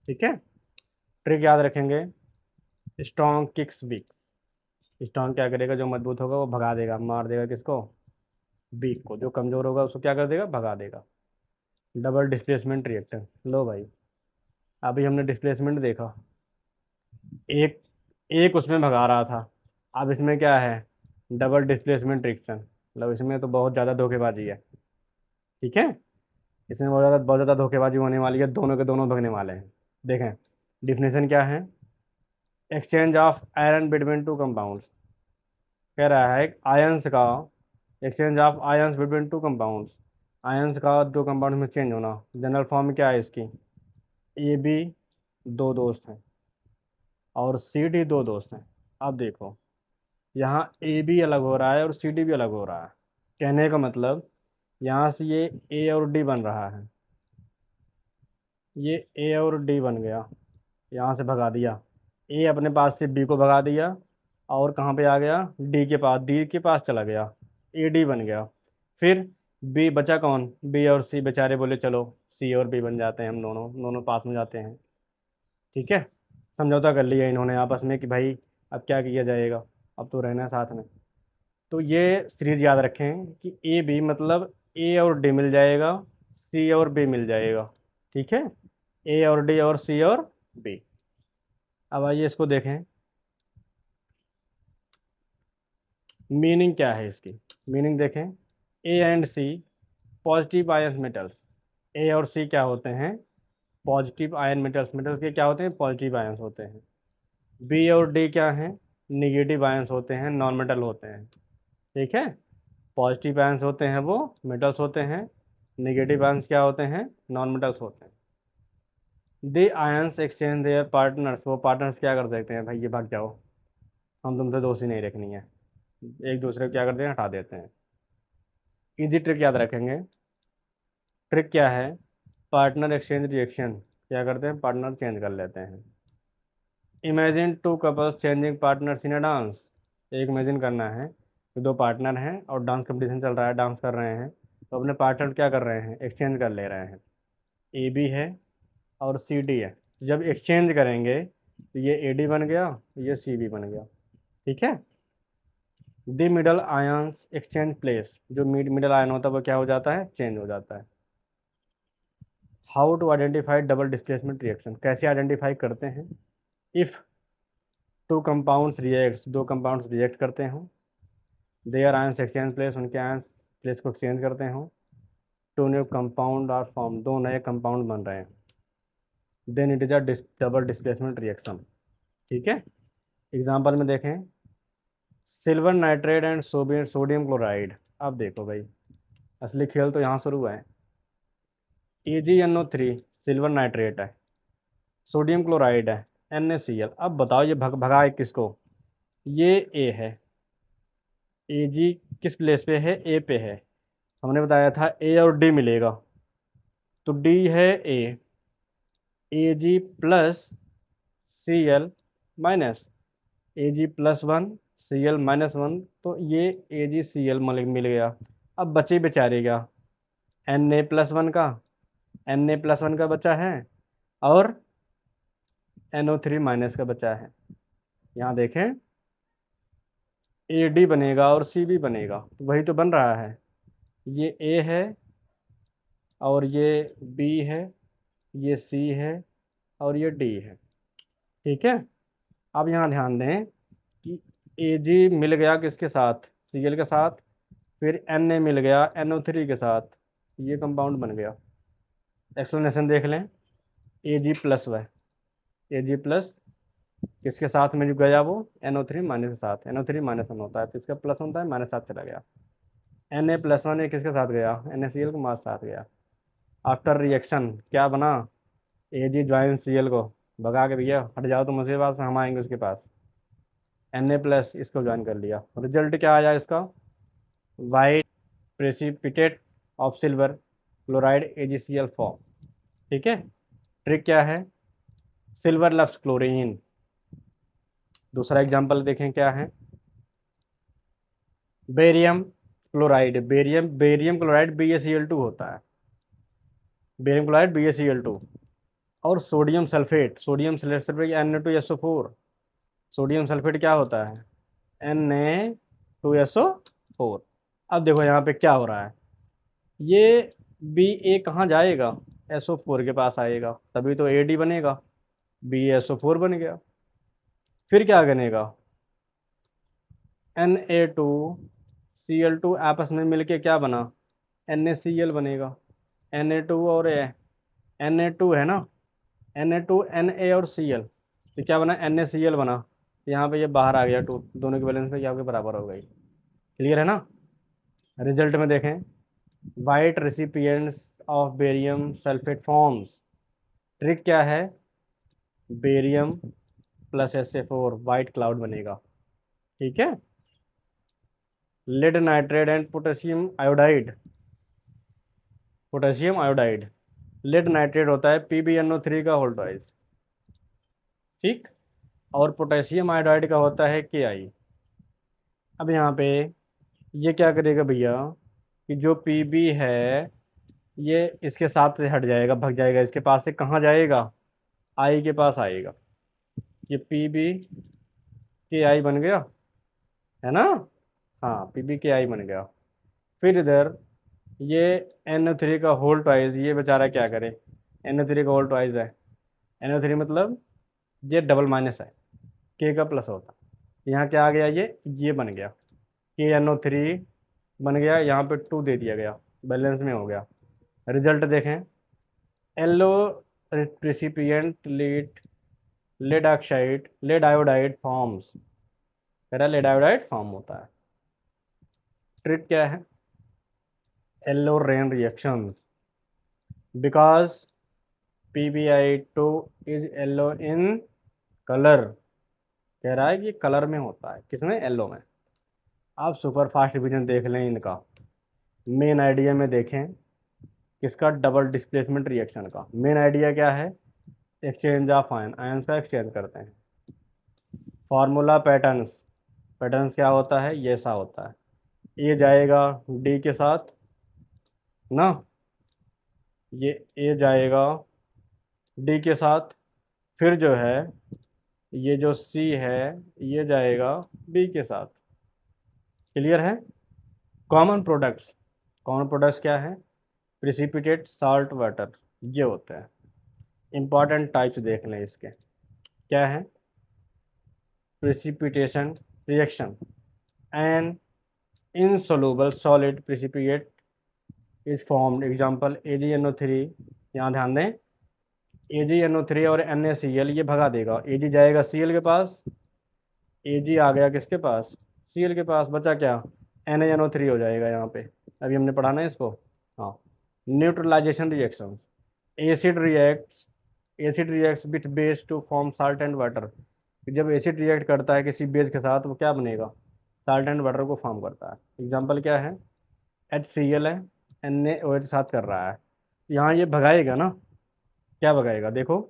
ठीक है। ट्रिक याद रखेंगे, स्ट्रॉन्ग किक्स वीक। स्ट्रॉन्ग क्या करेगा, जो मजबूत होगा वो भगा देगा, मार देगा किसको, वीक को। जो कमजोर होगा उसको क्या कर देगा, भगा देगा। डबल डिस्प्लेसमेंट रिएक्टर, लो भाई, अभी हमने डिस्प्लेसमेंट देखा, एक एक उसमें भगा रहा था, अब इसमें क्या है, डबल डिस्प्लेसमेंट रिएक्शन, मतलब इसमें तो बहुत ज़्यादा धोखेबाजी है, ठीक है। इसमें बहुत ज़्यादा धोखेबाजी होने वाली है, दोनों के दोनों भगने वाले हैं। देखें डिफिनेशन क्या है, exchange of iron between two compounds, कह रहा है आयंस का exchange of ions between two compounds, ions का दो कंपाउंड में चेंज होना। जनरल फॉर्म क्या है इसकी, ए बी दो दोस्त हैं और सी डी दो दोस्त हैं। अब देखो यहाँ ए बी अलग हो रहा है और सी डी भी अलग हो रहा है, कहने का मतलब यहाँ से ये ए और डी बन रहा है, ये ए और डी बन गया, यहाँ से भगा दिया, ए अपने पास से बी को भगा दिया और कहाँ पे आ गया, डी के पास चला गया, ए डी बन गया। फिर बी बचा कौन, बी और सी, बेचारे बोले चलो सी और बी बन जाते हैं, हम दोनों दोनों पास में जाते हैं, ठीक है। समझौता कर लिया इन्होंने आपस में कि भाई अब क्या किया जाएगा, अब तो रहना है साथ में। तो ये सीरीज याद रखें कि ए बी मतलब ए और डी मिल जाएगा, सी और बी मिल जाएगा, ठीक है, ए और डी और सी और बी। अब आइए इसको देखें, मीनिंग क्या है इसकी, मीनिंग देखें। A and C positive ion metals, A और सी क्या होते हैं, पॉजिटिव आयन मेटल्स, मेटल्स के क्या होते हैं, पॉजिटिव आयंस होते हैं। बी और डी क्या हैं, निगेटिव आयंस होते हैं, नॉन मेटल होते हैं, ठीक है। पॉजिटिव आयंस होते हैं वो मेटल्स होते हैं, नेगेटिव आयंस क्या होते हैं, नॉन मेटल्स होते हैं। दे आयंस एक्सचेंज देयर पार्टनर्स, वो पार्टनर्स क्या कर सकते हैं, भाई ये भाग जाओ, हम तुमसे दोस्ती नहीं रखनी है, एक दूसरे को क्या करते हैं, हटा देते हैं। इजी ट्रिक याद रखेंगे, ट्रिक क्या है, पार्टनर एक्सचेंज रिएक्शन, क्या करते हैं, पार्टनर चेंज कर लेते हैं। Imagine two couples changing partners in a dance, एक इमेजिन करना है कि दो पार्टनर हैं और डांस कंपटीशन चल रहा है, डांस कर रहे हैं, तो अपने पार्टनर क्या कर रहे हैं, एक्सचेंज कर ले रहे हैं। ए बी है और सी डी है, जब एक्सचेंज करेंगे तो ये ए डी बन गया, ये सी बी बन गया, ठीक है। The middle ions exchange place, जो मिडल आयन होता है वो क्या हो जाता है, चेंज हो जाता है। How to identify double displacement reaction, कैसे आइडेंटिफाई करते हैं, इफ़ टू कंपाउंड्स रिएक्ट, दो कंपाउंड्स रिएक्ट करते हों, देयर आयंस एक्सचेंज प्लेस, उनके आयंस प्लेस को एक्सचेंज करते हों, two new compound are form, दो नए कंपाउंड बन रहे हैं, then it is a double displacement reaction, ठीक है। एग्जाम्पल में देखें, silver nitrate and sodium chloride. अब देखो भाई असली खेल तो यहाँ शुरू हुआ है। AgNO3 सिल्वर नाइट्रेट है, सोडियम क्लोराइड है, NaCl। अब बताओ ये भगा है किसको, ये ए है, Ag किस प्लेस पे है, ए पे है, हमने बताया था ए और डी मिलेगा, तो डी है ए, Ag plus Cl minus, Ag plus one Cl minus one, तो ये AgCl मिल गया। अब बचे बेचारे क्या, Na+1 का, Na+1 का बचा है और NO3 माइनस का बचा है। यहाँ देखें AD बनेगा और CB बनेगा, तो वही तो बन रहा है, ये A है और ये B है, ये C है और ये D है, ठीक है। अब यहाँ ध्यान दें कि Ag मिल गया किसके साथ, Cl के साथ, फिर Na मिल गया NO3 के साथ, ये कंपाउंड बन गया। एक्सप्लेनेशन देख लें, Ag प्लस वह, Ag प्लस किसके साथ में जो गया वो NO3 माइनस के साथ, NO3 -1 होता है तो इसका प्लस होता है, -7 चला गया। Na+1 ये किसके साथ गया, NaCl के साथ गया। आफ्टर रिएक्शन क्या बना, Ag ज्वाइन Cl को भगा के, भैया हट जाओ तुम उसके पास, हम आएंगे उसके पास। Na+ इसको ज्वाइन कर लिया, रिजल्ट क्या आया इसका, white precipitate of silver chloride AgCl form. ठीक है, ट्रिक क्या है, सिल्वर लव्स क्लोरीन। दूसरा एग्जांपल देखें क्या है, barium chloride, barium chloride BaCl2 होता है, बेरियम क्लोराइड BaCl2। और sodium sulphate Na2SO4, sodium sulphate क्या होता है, Na2SO4। अब देखो यहाँ पे क्या हो रहा है, ये Ba कहाँ जाएगा, SO4 के पास आएगा, तभी तो Ad बनेगा, BaSO4 बन गया। फिर क्या बनेगा, Na2Cl2 आपस में मिलके क्या बना, NaCl बनेगा। Na2 और Na2 है ना, Na2 Na और Cl, तो क्या बना, NaCl बना, तो यहाँ पे ये बाहर आ गया 2, दोनों की वैलेंस पे क्या आपके बराबर हो गई। क्लियर है ना। रिजल्ट में देखें, white recipients of barium sulphate forms. Trick क्या है, barium plus SA4 white cloud बनेगा। ठीक है, lead nitrate and potassium iodide, lead nitrate होता है PbNO3 का होल ट्वाइस। ठीक, और पोटेशियम आयोडाइड का होता है Ki। अब यहाँ पे ये क्या करेगा भैया, कि जो Pb है ये इसके साथ से हट जाएगा, भग जाएगा, इसके पास से कहाँ जाएगा, I के पास आएगा, ये PbKi बन गया, है ना। हाँ, PbKi बन गया। फिर इधर ये NO3 का होल ट्वाइस, ये बेचारा क्या करे, NO3 का होल ट्वाइस है, NO3 मतलब ये डबल माइनस है, K का प्लस होता, यहाँ क्या आ गया, ये बन गया, KNO3 बन गया, यहाँ पे 2 दे दिया गया, बैलेंस में हो गया। रिजल्ट देखें, येलो प्रेसिपिएंट लेड आयोडाइड फॉर्म्स, कह रहा लेड आयोडाइड फॉर्म होता है। ट्रिक क्या है, yellow rain reactions, because PbI2 is yellow in colour, कह रहा है कि कलर में होता है, किसमें, येलो में। आप सुपर फास्ट डिवीजन देख लें इनका, मेन आइडिया में देखें किसका, डबल डिस्प्लेसमेंट रिएक्शन का। मेन आइडिया क्या है, एक्सचेंज ऑफ आयंस का एक्सचेंज करते हैं। फार्मूला पैटर्न्स क्या होता है, ये ऐसा होता है, ए जाएगा डी के साथ ना, ये ए जाएगा डी के साथ, फिर जो है ये जो सी है ये जाएगा बी के साथ। क्लियर है। कॉमन प्रोडक्ट्स क्या है, प्रिसिपिटेट साल्ट वाटर, ये होते हैं। इंपॉर्टेंट टाइप्स देख लें इसके, क्या है, precipitation reaction, an insoluble solid precipitate is formed, example AgNO3। यहाँ ध्यान दें, AgNO3 और NaCl ये भगा देगा, Ag जाएगा Cl के पास, Ag आ गया किसके पास, Cl के पास, बचा क्या, NaNO3 हो जाएगा यहाँ पे, अभी हमने पढ़ा ना इसको। हाँ, neutralisation reaction, acid reacts with base to form salt and water. जब एसिड रिएक्ट करता है किसी बेस के साथ, वो क्या बनेगा, साल्ट एंड वाटर को फॉर्म करता है। एग्जाम्पल क्या है, HCl है, NaOH साथ कर रहा है, यहाँ ये भगाएगा ना, क्या भगाएगा, देखो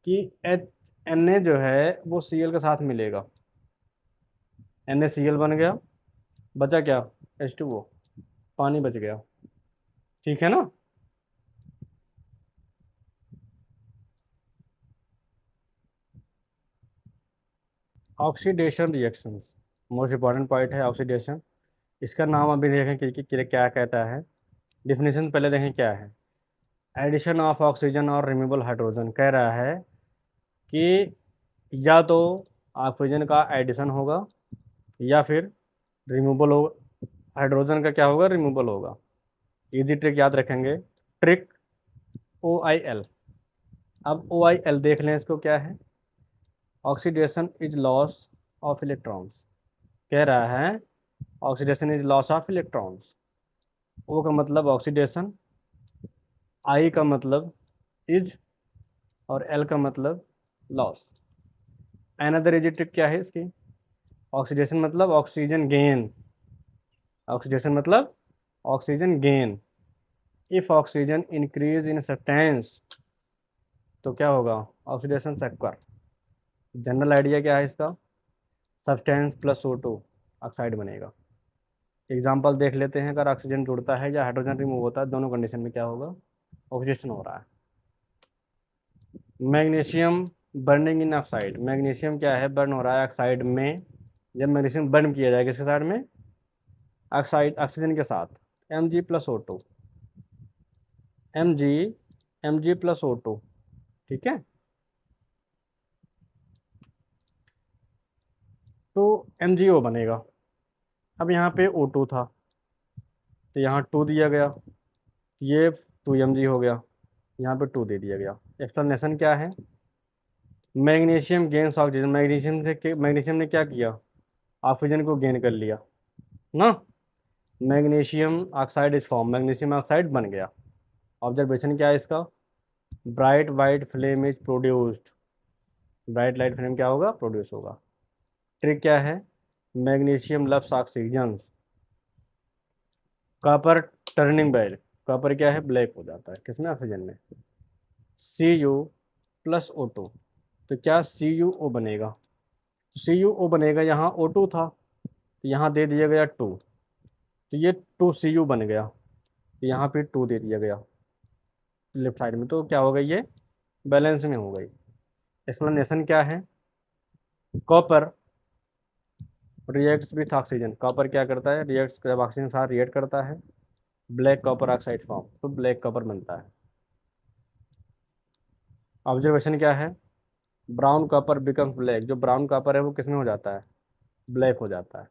कि Na जो है वो Cl के साथ मिलेगा, NaCl बन गया, बचा क्या, H2O, पानी बच गया। ठीक है ना। Oxidation reactions, most important point है ऑक्सीडेशन। इसका नाम अभी देखें कि क्या कहता है, डिफिनेशन पहले देखें क्या है। एडिशन ऑफ ऑक्सीजन और रिमूवल हाइड्रोजन, कह रहा है कि या तो ऑक्सीजन का एडिशन होगा या फिर रिमूवल हो, हाइड्रोजन का क्या होगा, रिमूवल होगा। इजी ट्रिक याद रखेंगे, ट्रिक OIL। अब OIL देख लें इसको क्या है, oxidation is loss of electrons. कह रहा है oxidation is loss of electrons. O का मतलब ऑक्सीडेशन, आई का मतलब इज, और एल का मतलब लॉस। अनदर इज ट्रिक क्या है इसकी? ऑक्सीडेशन मतलब ऑक्सीजन गेन, ऑक्सीडेशन मतलब oxygen gain. If oxygen increase in substance तो क्या होगा? ऑक्सीडेशन सक्कर। जनरल आइडिया क्या है इसका? सब्सटेंस प्लस O2 ऑक्साइड बनेगा। एग्जाम्पल देख लेते हैं, अगर ऑक्सीजन जुड़ता है या हाइड्रोजन रिमूव होता है, दोनों कंडीशन में क्या होगा? ऑक्सीडेशन हो रहा है। Magnesium burning in oxide, magnesium क्या है? बर्न हो रहा है ऑक्साइड में। जब मैग्नीशियम बर्न किया जाएगा किसके साइड में? ऑक्साइड, ऑक्सीजन के साथ। Mg+O2, Mg+O2, ठीक है। तो MgO बनेगा। अब यहाँ पे O2 था तो यहाँ 2 दिया गया, ये 2Mg हो गया, यहाँ पे 2 दे दिया गया। एक्सप्लेनेशन क्या है? मैग्नीशियम गेन्स ऑक्सीजन, मैग्नीशियम ने क्या किया? ऑक्सीजन को गेन कर लिया ना। Magnesium oxide is form, magnesium oxide बन गया। ऑब्जर्वेशन क्या है इसका? Bright white flame is produced, bright light flame क्या होगा? प्रोड्यूस होगा। ट्रिक क्या है? Magnesium loves oxygen, copper turning bad, copper क्या है? ब्लैक हो जाता है किसमें? ऑक्सीजन में। Cu+O2, तो क्या CuO बनेगा? CuO बनेगा, यहाँ O2 था तो यहाँ दे दिया गया 2, तो ये 2Cu बन गया, तो यहाँ पे 2 दे दिया गया लेफ्ट साइड में, तो क्या हो गई? ये बैलेंस में हो गई। एक्सप्लेनेशन क्या है? Copper reacts with oxygen, copper क्या करता है? रिएक्ट्स, जब ऑक्सीजन के साथ रिएक्ट करता है ब्लैक कॉपर ऑक्साइड फॉर्म, तो ब्लैक कॉपर बनता है। ऑब्जर्वेशन क्या है? ब्राउन कॉपर बिकम्स ब्लैक, जो ब्राउन कॉपर है वो किसमें हो जाता है? ब्लैक हो जाता है।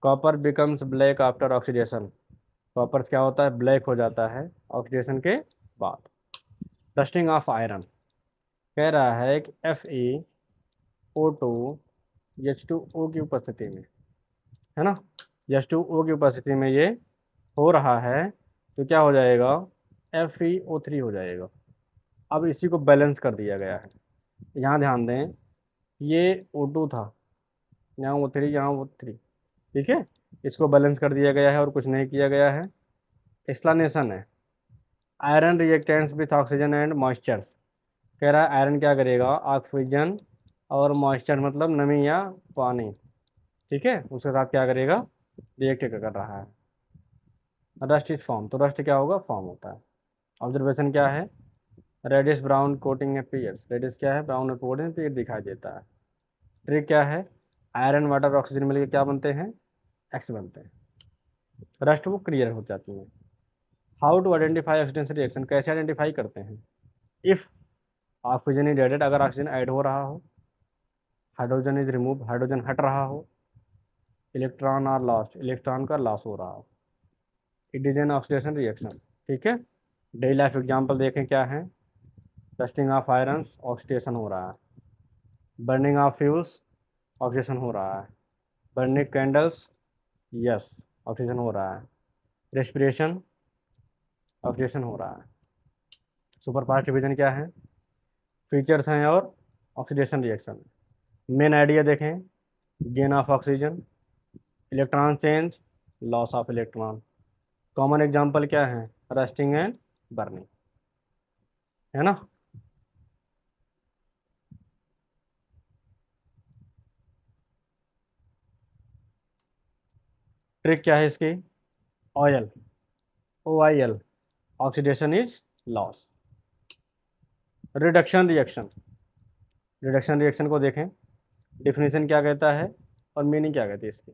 Copper becomes black after oxidation, copper क्या होता है? ब्लैक हो जाता है ऑक्सीडेशन के बाद। डस्टिंग ऑफ आयरन, कह रहा है कि FeO2H2O की उपस्थिति में, है ना, H2O की उपस्थिति में ये हो रहा है तो क्या हो जाएगा? FeO3 हो जाएगा। अब इसी को बैलेंस कर दिया गया है। यहाँ ध्यान दें, ये O2 था, यहाँ O3, यहाँ O3, ठीक है। इसको बैलेंस कर दिया गया है और कुछ नहीं किया गया है। एक्सप्लेनेशन है iron reactants with oxygen and moisture. कह रहा है आयरन क्या करेगा? ऑक्सीजन और मॉइस्चर मतलब नमी या पानी, ठीक है, उसके साथ क्या करेगा? रिएक्ट कर रहा है। रस्ट इज फॉर्म, तो रस्ट क्या होगा? फॉर्म होता है। ऑब्जर्वेशन क्या है? Reddish brown coating appears, reddish क्या है? ब्राउन कोटिंग अपीयर दिखाई देता है। ट्रिक क्या है? आयरन वाटर ऑक्सीजन मिलकर क्या बनते हैं? एक्स बनते हैं। रस्ट वो क्लियर हो जाती है। How to identify oxidation reaction, कैसे आइडेंटिफाई करते हैं? इफ ऑक्सीजन इज एडेड, अगर ऑक्सीजन ऐड हो रहा हो, हाइड्रोजन इज रिमूव, हाइड्रोजन हट रहा हो, इलेक्ट्रॉन आर लॉस्ट, इलेक्ट्रॉन का लॉस हो रहा हो, it is an oxidation reaction, ठीक है। डेली लाइफ एग्जाम्पल देखें क्या है? रस्टिंग ऑफ आयरन, ऑक्सीडेशन हो रहा है। बर्निंग ऑफ फ्यूल्स, ऑक्सीडेशन हो रहा है। बर्निंग कैंडल्स, यस, ऑक्सीडेशन हो रहा है। रेस्पिरेशन, ऑक्सीडेशन हो रहा है। सुपर फास्ट डिवीजन क्या है? फीचर्स हैं और ऑक्सीडेशन रिएक्शन। मेन आइडिया देखें, gain of oxygen, electron change, loss of electron. Common example क्या है? रस्टिंग एंड बर्निंग, है ना। ट्रिक क्या है इसकी? Oil, OIL, oxidation is loss. Reduction reaction, reduction reaction को देखें, डिफिनीशन क्या कहता है और मीनिंग क्या कहती है इसकी?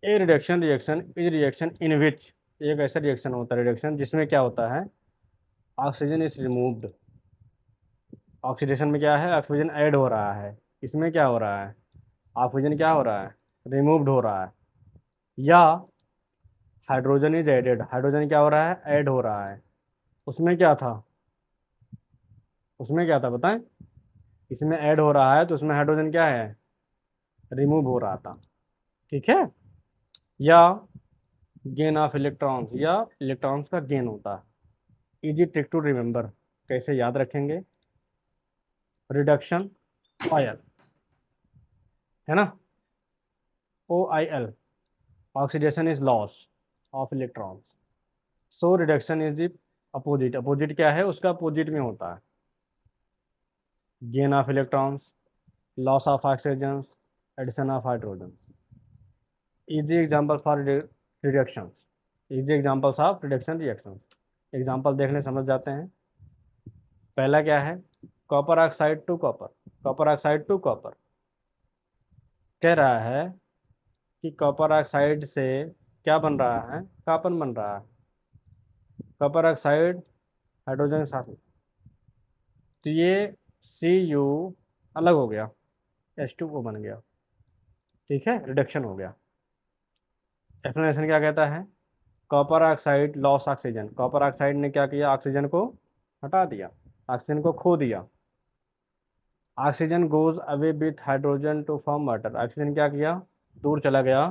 A reduction reaction is reaction in which, एक ऐसा रिएक्शन होता है रिडक्शन जिसमें क्या होता है? Oxygen is removed. ऑक्सीडेशन में क्या है? ऑक्सीजन ऐड हो रहा है, इसमें क्या हो रहा है? ऑक्सीजन क्या हो रहा है? रिमूव्ड हो रहा है। या हाइड्रोजन इज एडेड, हाइड्रोजन क्या हो रहा है? ऐड हो रहा है। उसमें क्या था? उसमें क्या था बताएं? इसमें ऐड हो रहा है तो उसमें हाइड्रोजन क्या है, रिमूव हो रहा था। ठीक है। या गेन ऑफ इलेक्ट्रॉन्स, या इलेक्ट्रॉन्स का गेन होता है। इजी ट्रिक टू रिमेंबर, कैसे याद रखेंगे, रिडक्शन ऑयल, है ना, O I L, oxidation is loss of electrons, so reduction is the opposite, opposite क्या है उसका, अपोजिट में होता है, gain of electrons, loss of oxygen, addition of hydrogen. Easy example for reduction, easy examples of reduction reactions. Example देखने समझ जाते हैं। पहला क्या है, copper oxide to copper, copper oxide to copper, कह रहा है कि कॉपर ऑक्साइड से क्या बन रहा है, कॉपर बन रहा है, कॉपर ऑक्साइड हाइड्रोजन के साथ में। तो ये सी यू अलग हो गया, एच टू ओ बन गया। ठीक है, रिडक्शन हो गया। एक्सप्लेनेशन क्या कहता है, copper oxide loss oxygen, copper oxide ने क्या किया, ऑक्सीजन को हटा दिया, ऑक्सीजन को खो दिया। Oxygen goes away with hydrogen to form water, oxygen क्या किया, दूर चला गया,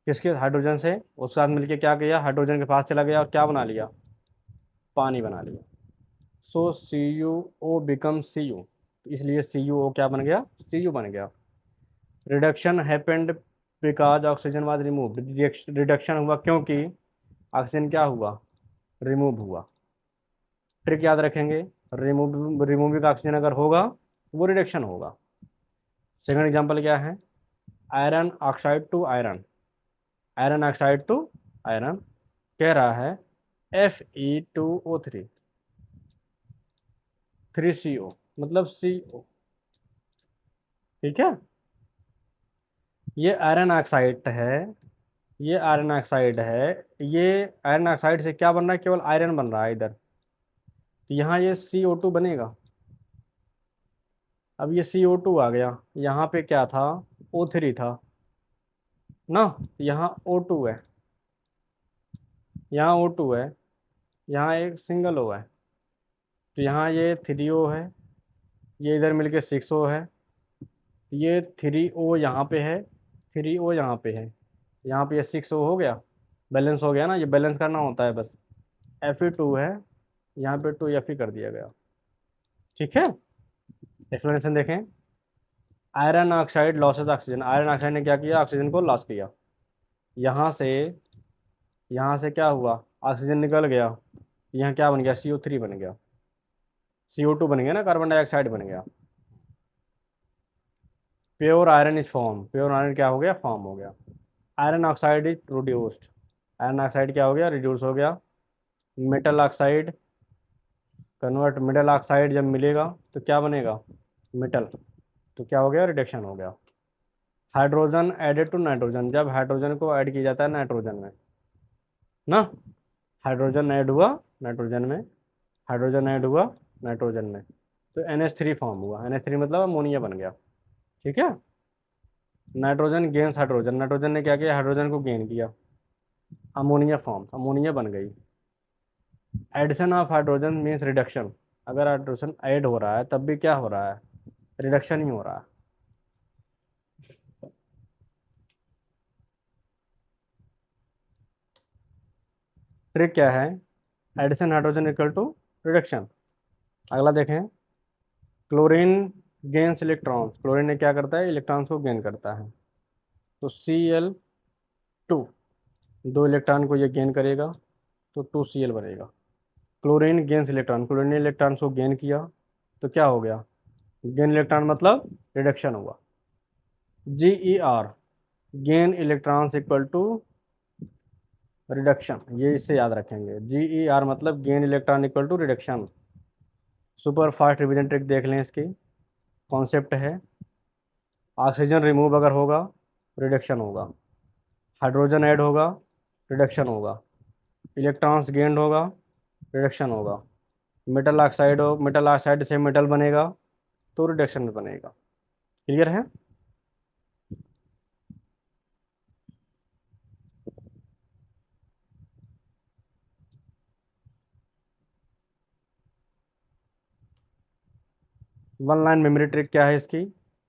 किसके, हाइड्रोजन से, उसके साथ मिलके क्या किया, हाइड्रोजन के पास चला गया और क्या बना लिया, पानी बना लिया। So C U O become C U, इसलिए सी यू ओ क्या बन गया, सी यू बन गया। Reduction happened because oxygen was remove, reduction हुआ क्योंकि ऑक्सीजन क्या हुआ, रिमूव हुआ। ट्रिक याद रखेंगे, रिमूविंग ऑक्सीजन अगर होगा तो वो रिडक्शन होगा। सेकंड एग्जांपल क्या है, iron oxide to iron, iron oxide to iron, कह रहा है Fe2O3, 3CO मतलब CO। ठीक है, ये आयरन ऑक्साइड है, ये आयरन ऑक्साइड है, ये आयरन ऑक्साइड से क्या बन रहा है, केवल आयरन बन रहा है इधर, तो यहाँ ये CO2 बनेगा। अब ये CO2 आ गया, यहाँ पे क्या था, O3 था ना, यहाँ O2 है, यहाँ O2 है, यहाँ एक सिंगल O है, तो यहाँ ये 3O है, ये इधर मिलके 6O है, ये 3O यहाँ पे है, 3O यहाँ पे है, यहाँ पे ये 6O हो गया, बैलेंस हो गया ना, ये बैलेंस करना होता है बस। Fe2 है, यहाँ पे 2 Fe कर दिया गया। ठीक है, एक्सप्लेनेशन देखें, iron oxide losses oxygen, iron oxide ने क्या किया, ऑक्सीजन को लॉस किया, यहाँ से, यहाँ से क्या हुआ, ऑक्सीजन निकल गया, यहाँ क्या बन गया, CO3 बन गया, CO2 बन गया ना, कार्बन डाइऑक्साइड बन गया। Pure iron is form, pure iron क्या हो गया, फॉर्म हो गया। Iron oxide is produced, iron oxide क्या हो गया, रिड्यूस हो गया। Metal oxide convert, metal oxide जब मिलेगा तो क्या बनेगा, मेटल, तो क्या हो गया, रिडक्शन हो गया। हाइड्रोजन एडेड टू नाइट्रोजन, जब हाइड्रोजन को ऐड किया जाता है नाइट्रोजन में ना, हाइड्रोजन ऐड हुआ नाइट्रोजन में, हाइड्रोजन ऐड हुआ नाइट्रोजन में, तो NH3 फॉर्म हुआ, NH3 मतलब अमोनिया बन गया। ठीक है, नाइट्रोजन गेन्स हाइड्रोजन, नाइट्रोजन ने क्या किया, हाइड्रोजन को गेन किया, अमोनिया फॉर्म, अमोनिया बन गई। Addition of hydrogen means reduction, अगर हाइड्रोजन ऐड हो रहा है तब भी क्या हो रहा है, रिडक्शन ही हो रहा है। ट्रिक क्या है, addition hydrogen equal to reduction. अगला देखें, क्लोरीन गेन्स इलेक्ट्रॉन्स, क्लोरीन ने क्या करता है, इलेक्ट्रॉन्स को गेन करता है, तो Cl2, 2 इलेक्ट्रॉन को ये गेन करेगा तो 2Cl बनेगा। क्लोरीन गेन्स इलेक्ट्रॉन, क्लोरीन ने इलेक्ट्रॉन्स को गेन किया तो क्या हो गया, गेन इलेक्ट्रॉन मतलब रिडक्शन हुआ। GeR, gain electrons equal to reduction, ये इससे याद रखेंगे, GeR मतलब gain electron equal to reduction. Super fast revision trick देख लें, इसकी कॉन्सेप्ट है, ऑक्सीजन रिमूव अगर होगा रिडक्शन होगा, हाइड्रोजन ऐड होगा रिडक्शन होगा, इलेक्ट्रॉन्स गेंड होगा रिडक्शन होगा, मेटल ऑक्साइड हो, मेटल ऑक्साइड से मेटल बनेगा तो रिडक्शन बनेगा। क्लियर है। वन लाइन मेमोरी ट्रिक क्या है इसकी?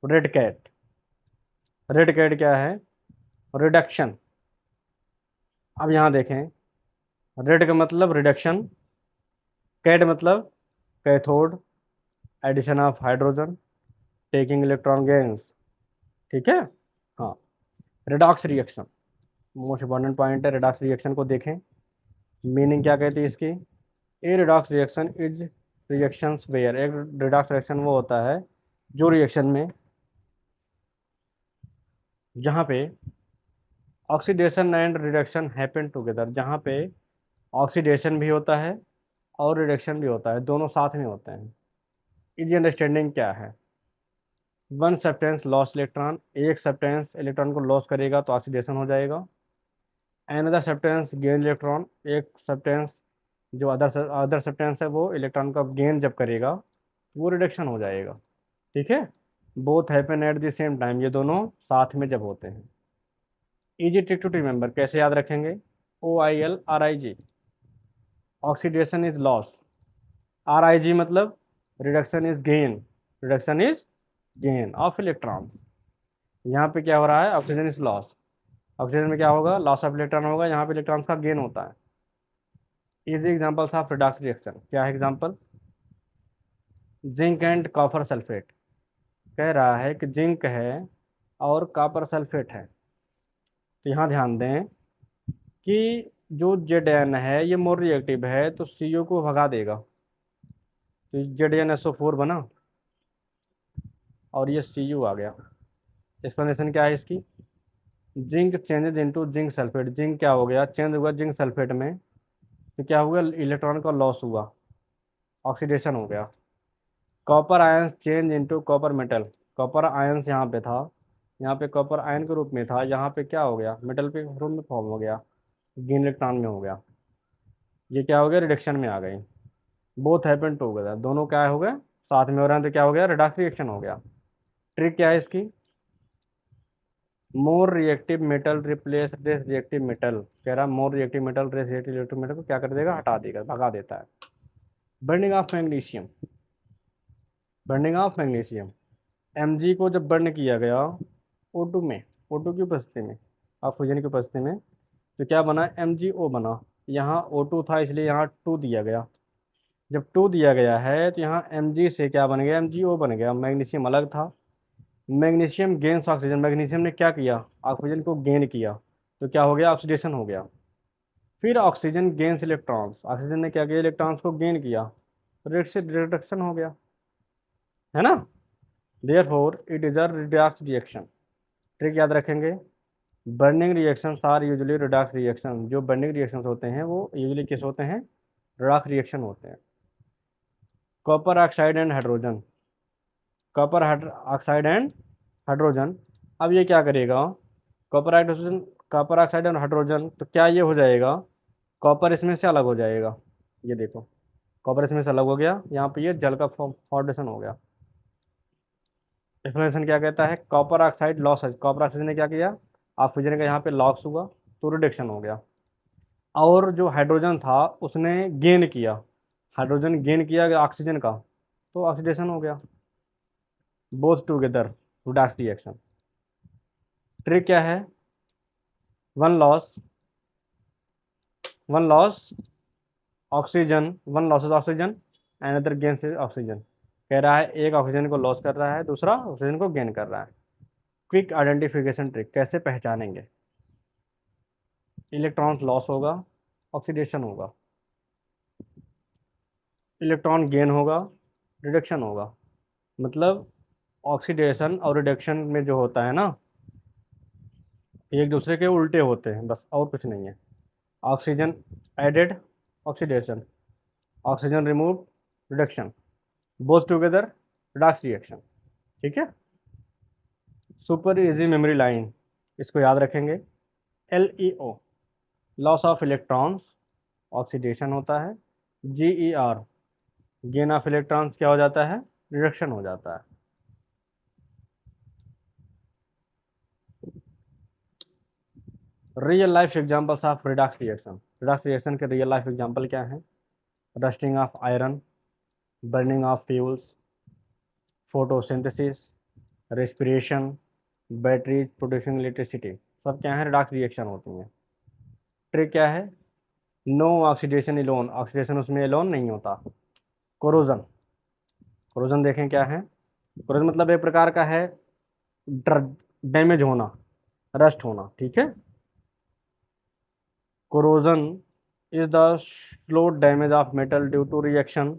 Red cat. रेड कैट क्या है? रिडक्शन। अब यहाँ देखें, रेड का मतलब रिडक्शन, कैट मतलब cathode, addition of hydrogen, taking electron gains. ठीक है। हाँ, redox reaction most important point है। रिडॉक्स रिएक्शन को देखें, मीनिंग क्या कहती है इसकी? A redox reaction is reactions where, एक रिडॉक्स रिएक्शन वो होता है जो रिएक्शन में जहाँ पे oxidation and reduction happen together, जहाँ पे ऑक्सीडेशन भी होता है और रिडक्शन भी होता है, दोनों साथ में होते हैं। इजी अंडरस्टैंडिंग क्या है? वन सब्सटेंस लॉस इलेक्ट्रॉन, एक सब्सटेंस इलेक्ट्रॉन को लॉस करेगा तो ऑक्सीडेशन हो जाएगा। अनदर सब्सटेंस गेन इलेक्ट्रॉन, एक सब्सटेंस जो अदर सब्सटेंस है वो इलेक्ट्रॉन का गेन जब करेगा वो रिडक्शन हो जाएगा। ठीक है। Both happen at the same time, ये दोनों साथ में जब होते हैं। इजी ट्रिक टू रिमेंबर, कैसे याद रखेंगे? OIL RIG, oxidation is loss, RIG मतलब reduction is gain, reduction is gain of electrons. यहाँ पे क्या हो रहा है? ऑक्सीजन इज लॉस, ऑक्सीजन में क्या होगा? लॉस ऑफ इलेक्ट्रॉन होगा, यहाँ पे इलेक्ट्रॉन्स का गेन होता है। Easy examples of redox reaction, क्या है example? Zinc and copper sulphate. कह रहा है कि जिंक है और कॉपर सल्फेट है, तो यहाँ ध्यान दें कि जो Zn है ये मोर रिएक्टिव है तो CO को भगा देगा, तो ZnSO4 बना और ये Cu आ गया। एक्सप्लेनेशन क्या है इसकी? Zinc changes into zinc sulphate, zinc क्या हो गया? चेंज हुआ जिंक सल्फेट में, तो क्या हुआ? इलेक्ट्रॉन का लॉस हुआ, ऑक्सीडेशन हो गया। Copper ions change into copper metal, copper ions यहाँ पे था, यहाँ पे कॉपर आयन के रूप में था, यहाँ पे क्या हो गया? मेटल के रूप में फॉर्म हो गया, गेन इलेक्ट्रॉन में हो गया। ये क्या हो गया? रिडक्शन में आ गई। बोथ हैपन टुगेदर, दोनों क्या हो गए? साथ में हो रहे हैं, तो क्या हो गया? रिडक्स रिएक्शन हो गया। ट्रिक क्या है इसकी? More reactive metal replace less reactive metal. कह रहा more reactive metal less reactive metal को क्या कर देगा? हटा देगा, भगा देता है। Burning of magnesium, burning of magnesium, Mg को जब बर्न किया गया O2 में, O2 की उपस्थिति में, ऑक्सीजन की उपस्थिति में, तो क्या बना? MgO बना। यहाँ O2 था इसलिए यहाँ 2 दिया गया। जब 2 दिया गया है तो यहाँ Mg से क्या बन गया? MgO बन गया। मैग्नीशियम अलग था। मैग्नीशियम गेन्स ऑक्सीजन, मैग्नीशियम ने क्या किया? ऑक्सीजन को गेन किया, तो क्या हो गया? ऑक्सीडेशन हो गया। फिर ऑक्सीजन गेन्स इलेक्ट्रॉन्स, ऑक्सीजन ने क्या किया? इलेक्ट्रॉन्स को गेन किया, रेट से रिडक्शन हो गया, है ना? Therefore it is a redox reaction. Trick याद रखेंगे, burning reactions are usually redox reaction, जो बर्निंग रिएक्शंस होते हैं वो यूजुअली किस होते हैं? रिडॉक्स रिएक्शन होते हैं। Copper oxide and hydrogen, copper oxide and hydrogen, अब ये क्या करेगा? कॉपर हाइड्रोजन, कॉपर ऑक्साइड और हाइड्रोजन, तो क्या ये हो जाएगा? कॉपर इसमें से अलग हो जाएगा। ये देखो, कॉपर इसमें से अलग हो गया, यहाँ पे ये जल का फॉर्मेशन हो गया। एक्सप्लेनेशन क्या कहता है? कॉपर ऑक्साइड लॉस है, कॉपर ऑक्साइड ने क्या किया? ऑक्सीजन का यहाँ पे लॉस हुआ तो रिडक्शन हो गया। और जो हाइड्रोजन था उसने गेन किया, हाइड्रोजन गेन किया ऑक्सीजन का, तो ऑक्सीडेशन हो गया। Both together redox reaction. Trick क्या है? One loss, one loss oxygen, one losses oxygen and other gain से ऑक्सीजन। कह रहा है एक ऑक्सीजन को लॉस कर रहा है, दूसरा ऑक्सीजन को गेन कर रहा है। क्विक आइडेंटिफिकेशन ट्रिक, कैसे पहचानेंगे? इलेक्ट्रॉन्स लॉस होगा, ऑक्सीडेशन होगा, इलेक्ट्रॉन गेन होगा, रिडक्शन होगा। मतलब ऑक्सीडेशन और रिडक्शन में जो होता है ना, एक दूसरे के उल्टे होते हैं, बस और कुछ नहीं है। Oxygen added, oxidation, oxygen remove, reduction, both together redox reaction. ठीक है। सुपर इजी मेमोरी लाइन, इसको याद रखेंगे। LEO loss of electrons, oxidation होता है। GER गेन ऑफ इलेक्ट्रॉन्स क्या हो जाता है? रिडक्शन हो जाता है। Real life examples of redox reaction, redox reaction के रियल लाइफ एग्जांपल क्या हैं? Rusting of iron, burning of fuels, photosynthesis, respiration, batteries producing electricity, सब क्या है, रिडॉक्स रिएक्शन होती हैं। ट्रिक क्या है, नो ऑक्सीडेशन एलोन, ऑक्सीडेशन उसमें एलोन नहीं होता। कोरोजन, कोरोजन देखें क्या है, कोरोजन मतलब एक प्रकार का है डैमेज होना, रस्ट होना, ठीक है। Corrosion is the slow damage of metal due to reaction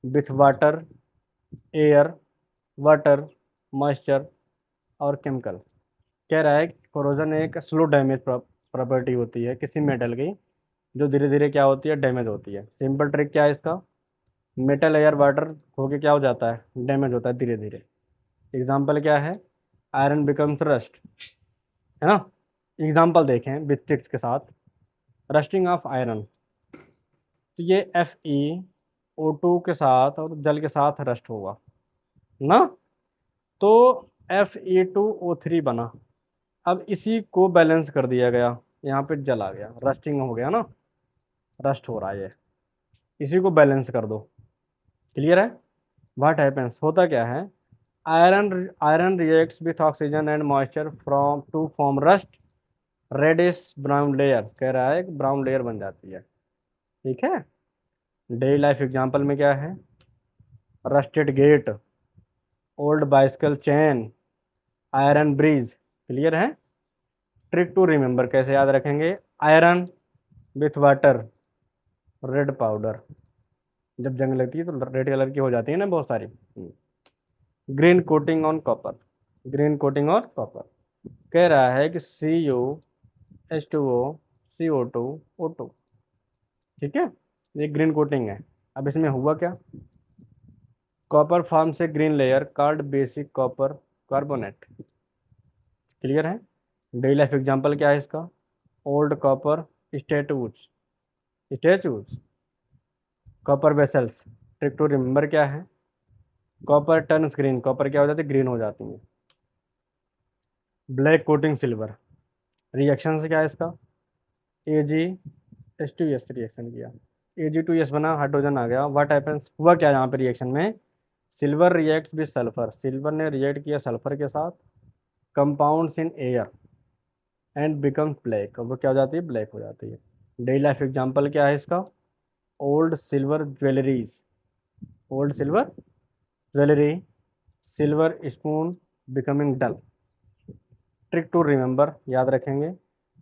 with water, air, water, moisture और केमिकल। कह रहा है कोरोजन एक स्लो डैमेज प्रॉपर्टी होती है किसी मेटल की, जो धीरे धीरे क्या होती है, डैमेज होती है। सिंपल ट्रिक क्या है इसका, मेटल एयर वाटर होके क्या हो जाता है, डैमेज होता है धीरे धीरे। एग्जाम्पल क्या है, आयरन बिकम्स रस्ट, है ना। एग्जाम्पल देखें विथ ट्रिक्स के साथ, रस्टिंग ऑफ आयरन, तो ये Fe O2 के साथ और जल के साथ रस्ट होगा ना, तो Fe2O3 बना। अब इसी को बैलेंस कर दिया गया, यहाँ पे जल आ गया, रस्टिंग हो गया ना, रस्ट हो रहा है ये, इसी को बैलेंस कर दो। क्लियर है। व्हाट हैपेंस, होता क्या है, iron reacts with oxygen and moisture from to form rust reddish brown layer, कह रहा है ब्राउन लेयर बन जाती है, ठीक है। डेली लाइफ एग्जांपल में क्या है, rusted gate, old bicycle chain, iron bridge. Clear है। ट्रिक टू रिमेंबर, कैसे याद रखेंगे, iron with water, red powder, जब जंग लगती है तो रेड कलर की हो जाती है ना बहुत सारी। Green coating on copper, green coating on copper, कह रहा है कि CuH2O CO2O2, ठीक है, ये ग्रीन कोटिंग है। अब इसमें हुआ क्या, कॉपर फॉर्म से green layer called basic copper carbonate. Clear है। डेली लाइफ एग्जांपल क्या है इसका, old copper statues, statues, copper vessels. Trick to remember क्या है, कॉपर टर्न्स ग्रीन, कॉपर क्या हो जाती है, ग्रीन हो जाती है। ब्लैक कोटिंग सिल्वर, रिएक्शन से क्या है इसका, Ag2S रिएक्शन किया, Ag2S बना, हाइड्रोजन आ गया। व्हाट हैपेंस, हुआ क्या यहाँ पे रिएक्शन में, silver reacts with sulphur, silver ने रिएक्ट किया सल्फर के साथ, compounds in air and becomes black, वो क्या हो जाती है, ब्लैक हो जाती है। डेली लाइफ एग्जांपल क्या है इसका, old silver jewelries, old silver jewelry, silver spoon becoming dull. Trick to remember, याद रखेंगे,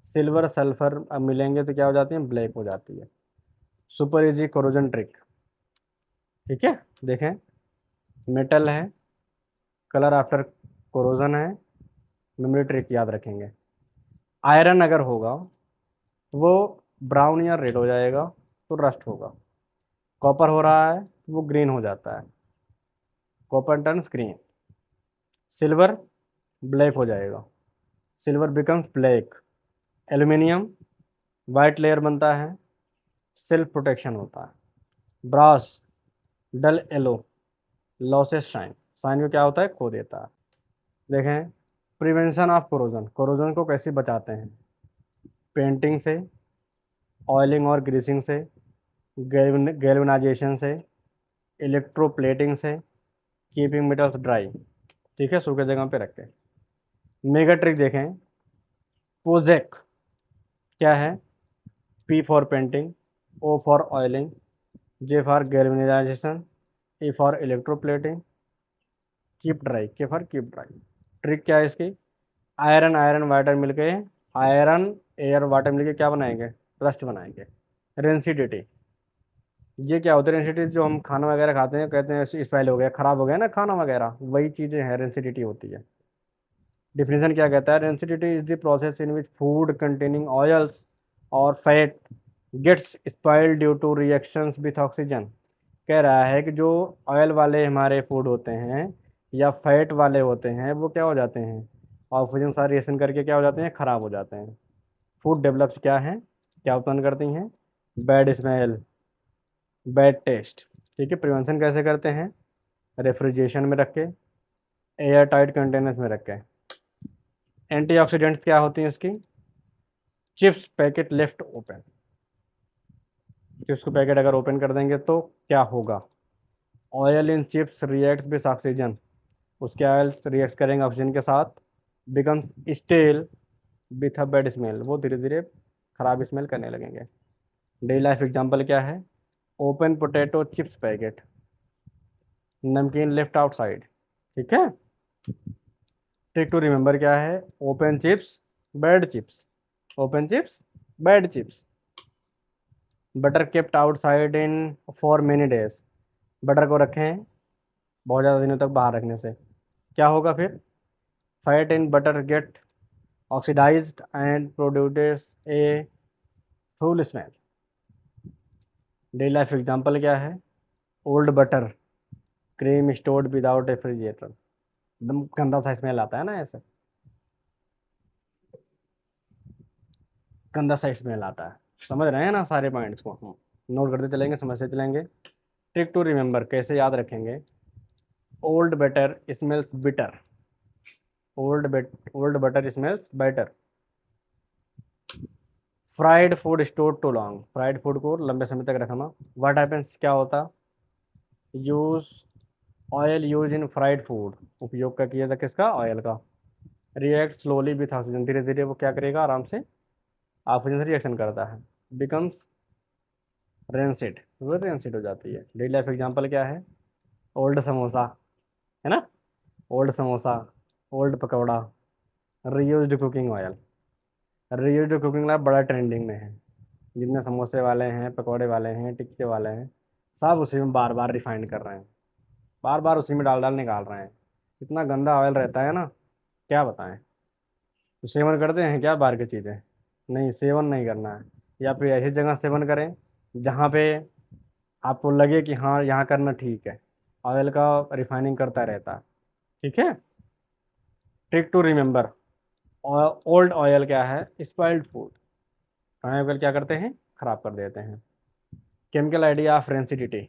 सिल्वर सल्फर अब मिलेंगे तो क्या हो जाती है, ब्लैक हो जाती है। सुपर इजी कोरोजन ट्रिक, ठीक है। देखें, मेटल है, कलर आफ्टर कोरोजन है, मेमोरी ट्रिक याद रखेंगे। आयरन अगर होगा तो वो ब्राउन या रेड हो जाएगा तो रस्ट होगा, कॉपर हो रहा है तो वो ग्रीन हो जाता है, copper turns green. Silver black हो जाएगा, silver becomes black. Aluminium white layer बनता है, सेल्फ प्रोटेक्शन होता है। ब्रास डल येलो, लॉसेस शाइन, शाइन में क्या होता है, खो देता है। देखें, प्रिवेंशन ऑफ कोरोजन, कोरोजन को कैसे बचाते हैं, पेंटिंग से, ऑयलिंग और ग्रीसिंग से, गैल्वेनाइजेशन से, इलेक्ट्रोप्लेटिंग से, कीपिंग मेटल्स ड्राई, ठीक है, सूखे जगह पे रखें। मेगा ट्रिक देखें, पोजेक क्या है, P for painting, O for oiling, J for galvanisation, E for electroplating, keep dry, K for keep dry. Trick क्या है इसकी, आयरन आयरन वाटर मिलके, आयरन एयर वाटर मिलके क्या बनाएंगे, रस्ट बनाएंगे। रेंसिडिटी, ये क्या होता है, रेंसिडिटी जो हम खाना वगैरह खाते हैं, कहते हैं स्पाइल हो गया, खराब हो गया ना खाना वगैरह, वही चीज़ें हैं, रेंसिडिटी होती है। डिफिनेशन क्या कहता है, rancidity is the process in which food containing oils और fat gets spoil due to reactions with oxygen. कह रहा है कि जो ऑयल वाले हमारे फूड होते हैं या फैट वाले होते हैं वो क्या हो जाते हैं, ऑक्सीजन साथ रिएक्शन करके क्या हो जाते हैं, खराब हो जाते हैं। फूड डेवलप्स क्या है, क्या उत्पन्न करती हैं, बैड स्मेल, बैड टेस्ट, ठीक है। प्रिवेंशन कैसे करते हैं, रेफ्रिजरेशन में रख के, एयर टाइट कंटेनर्स में रख के। एंटीऑक्सीडेंट्स क्या होती हैं इसकी, chips packet left open, chips को पैकेट अगर ओपन कर देंगे तो क्या होगा, oil in chips reacts with oxygen, उसके ऑयल रिएक्ट करेंगे ऑक्सीजन के साथ, becomes stale with a bad smell, वो धीरे धीरे खराब स्मेल करने लगेंगे। डेली लाइफ एग्जांपल क्या है? ओपन पोटैटो चिप्स पैकेट, नमकीन लेफ्ट आउटसाइड। ठीक है। ट्रिक टू रिमेंबर क्या है? Open chips, bad chips, open chips, bad chips. Butter kept outside in for many days, butter को रखें बहुत ज़्यादा दिनों तक बाहर रखने से क्या होगा फिर? Fat in butter get oxidized and produce a foul smell. Daily life example क्या है? Old butter cream stored without refrigerator, एकदम गंदा सा स्मेल आता है ना, ऐसे गंदा सा स्मेल आता है। समझ रहे हैं ना सारे पॉइंट्स को? हम नोट करते चलेंगे, समझते चलेंगे। ट्रिक टू रिमेंबर कैसे याद रखेंगे? Old butter smells bitter, old butter smells better. Fried food store too long, fried food को लंबे समय तक रखना। व्हाट हैपेंस, क्या होता? Use oil use in fried food, उपयोग का किया था किसका? ऑयल का। रिएक्ट स्लोली विथ ऑक्सीजन, धीरे धीरे वो क्या करेगा? आराम से ऑक्सीजन से रिएक्शन करता है। बिकम्स रेंसिड, वो रेंसिड हो जाती है। डेली लाइफ एग्जांपल क्या है? ओल्ड समोसा, है ना, old samosa, old pakora. Reused cooking oil, reused cooking oil बड़ा ट्रेंडिंग में है। जितने समोसे वाले हैं, पकौड़े वाले हैं, टिक्के वाले हैं, सब उसी में बार बार रिफाइंड कर रहे हैं, बार बार उसी में डाल डाल निकाल रहे हैं। इतना गंदा ऑयल रहता है ना, क्या बताएं। तो सेवन करते हैं क्या बाहर की चीज़ें? नहीं, सेवन नहीं करना है। या फिर ऐसी जगह सेवन करें जहाँ पे आपको लगे कि हाँ यहाँ करना ठीक है, ऑयल का रिफाइनिंग करता रहता है। ठीक है। Trick to remember, old oil क्या है? स्पॉइल्ड फूड, पुराने ऑयल क्या करते हैं? खराब कर देते हैं। Chemical idea of rancidity,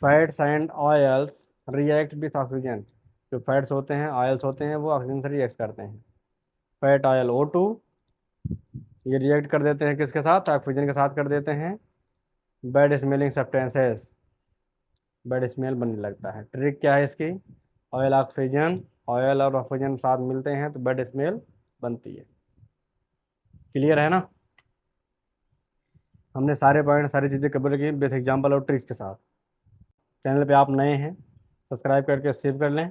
fats and oils react with oxygen, जो फैट्स होते हैं, ऑयल्स होते हैं, वो ऑक्सीजन से रिएक्ट करते हैं। फैट ऑयल O2, ये रिएक्ट कर देते हैं किसके साथ? ऑक्सीजन के साथ कर देते हैं। Bad smelling substances, bad smell बनने लगता है। ट्रिक क्या है इसकी? ऑयल ऑक्सीजन, ऑयल और ऑक्सीजन साथ मिलते हैं तो बैड स्मेल बनती है। क्लियर है ना? हमने सारे पॉइंट, सारी चीज़ें कवर की विथ एग्जाम्पल और ट्रिक्स के साथ। चैनल पे आप नए हैं, सब्सक्राइब करके सेव कर लें।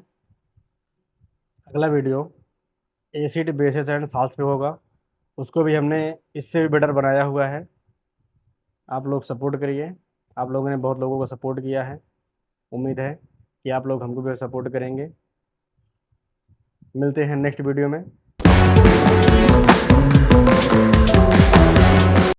अगला video acid basis and salt पे होगा, उसको भी हमने इससे भी बेटर बनाया हुआ है। आप लोग सपोर्ट करिए, आप लोगों ने बहुत लोगों को सपोर्ट किया है, उम्मीद है कि आप लोग हमको भी सपोर्ट करेंगे। मिलते हैं नेक्स्ट वीडियो में।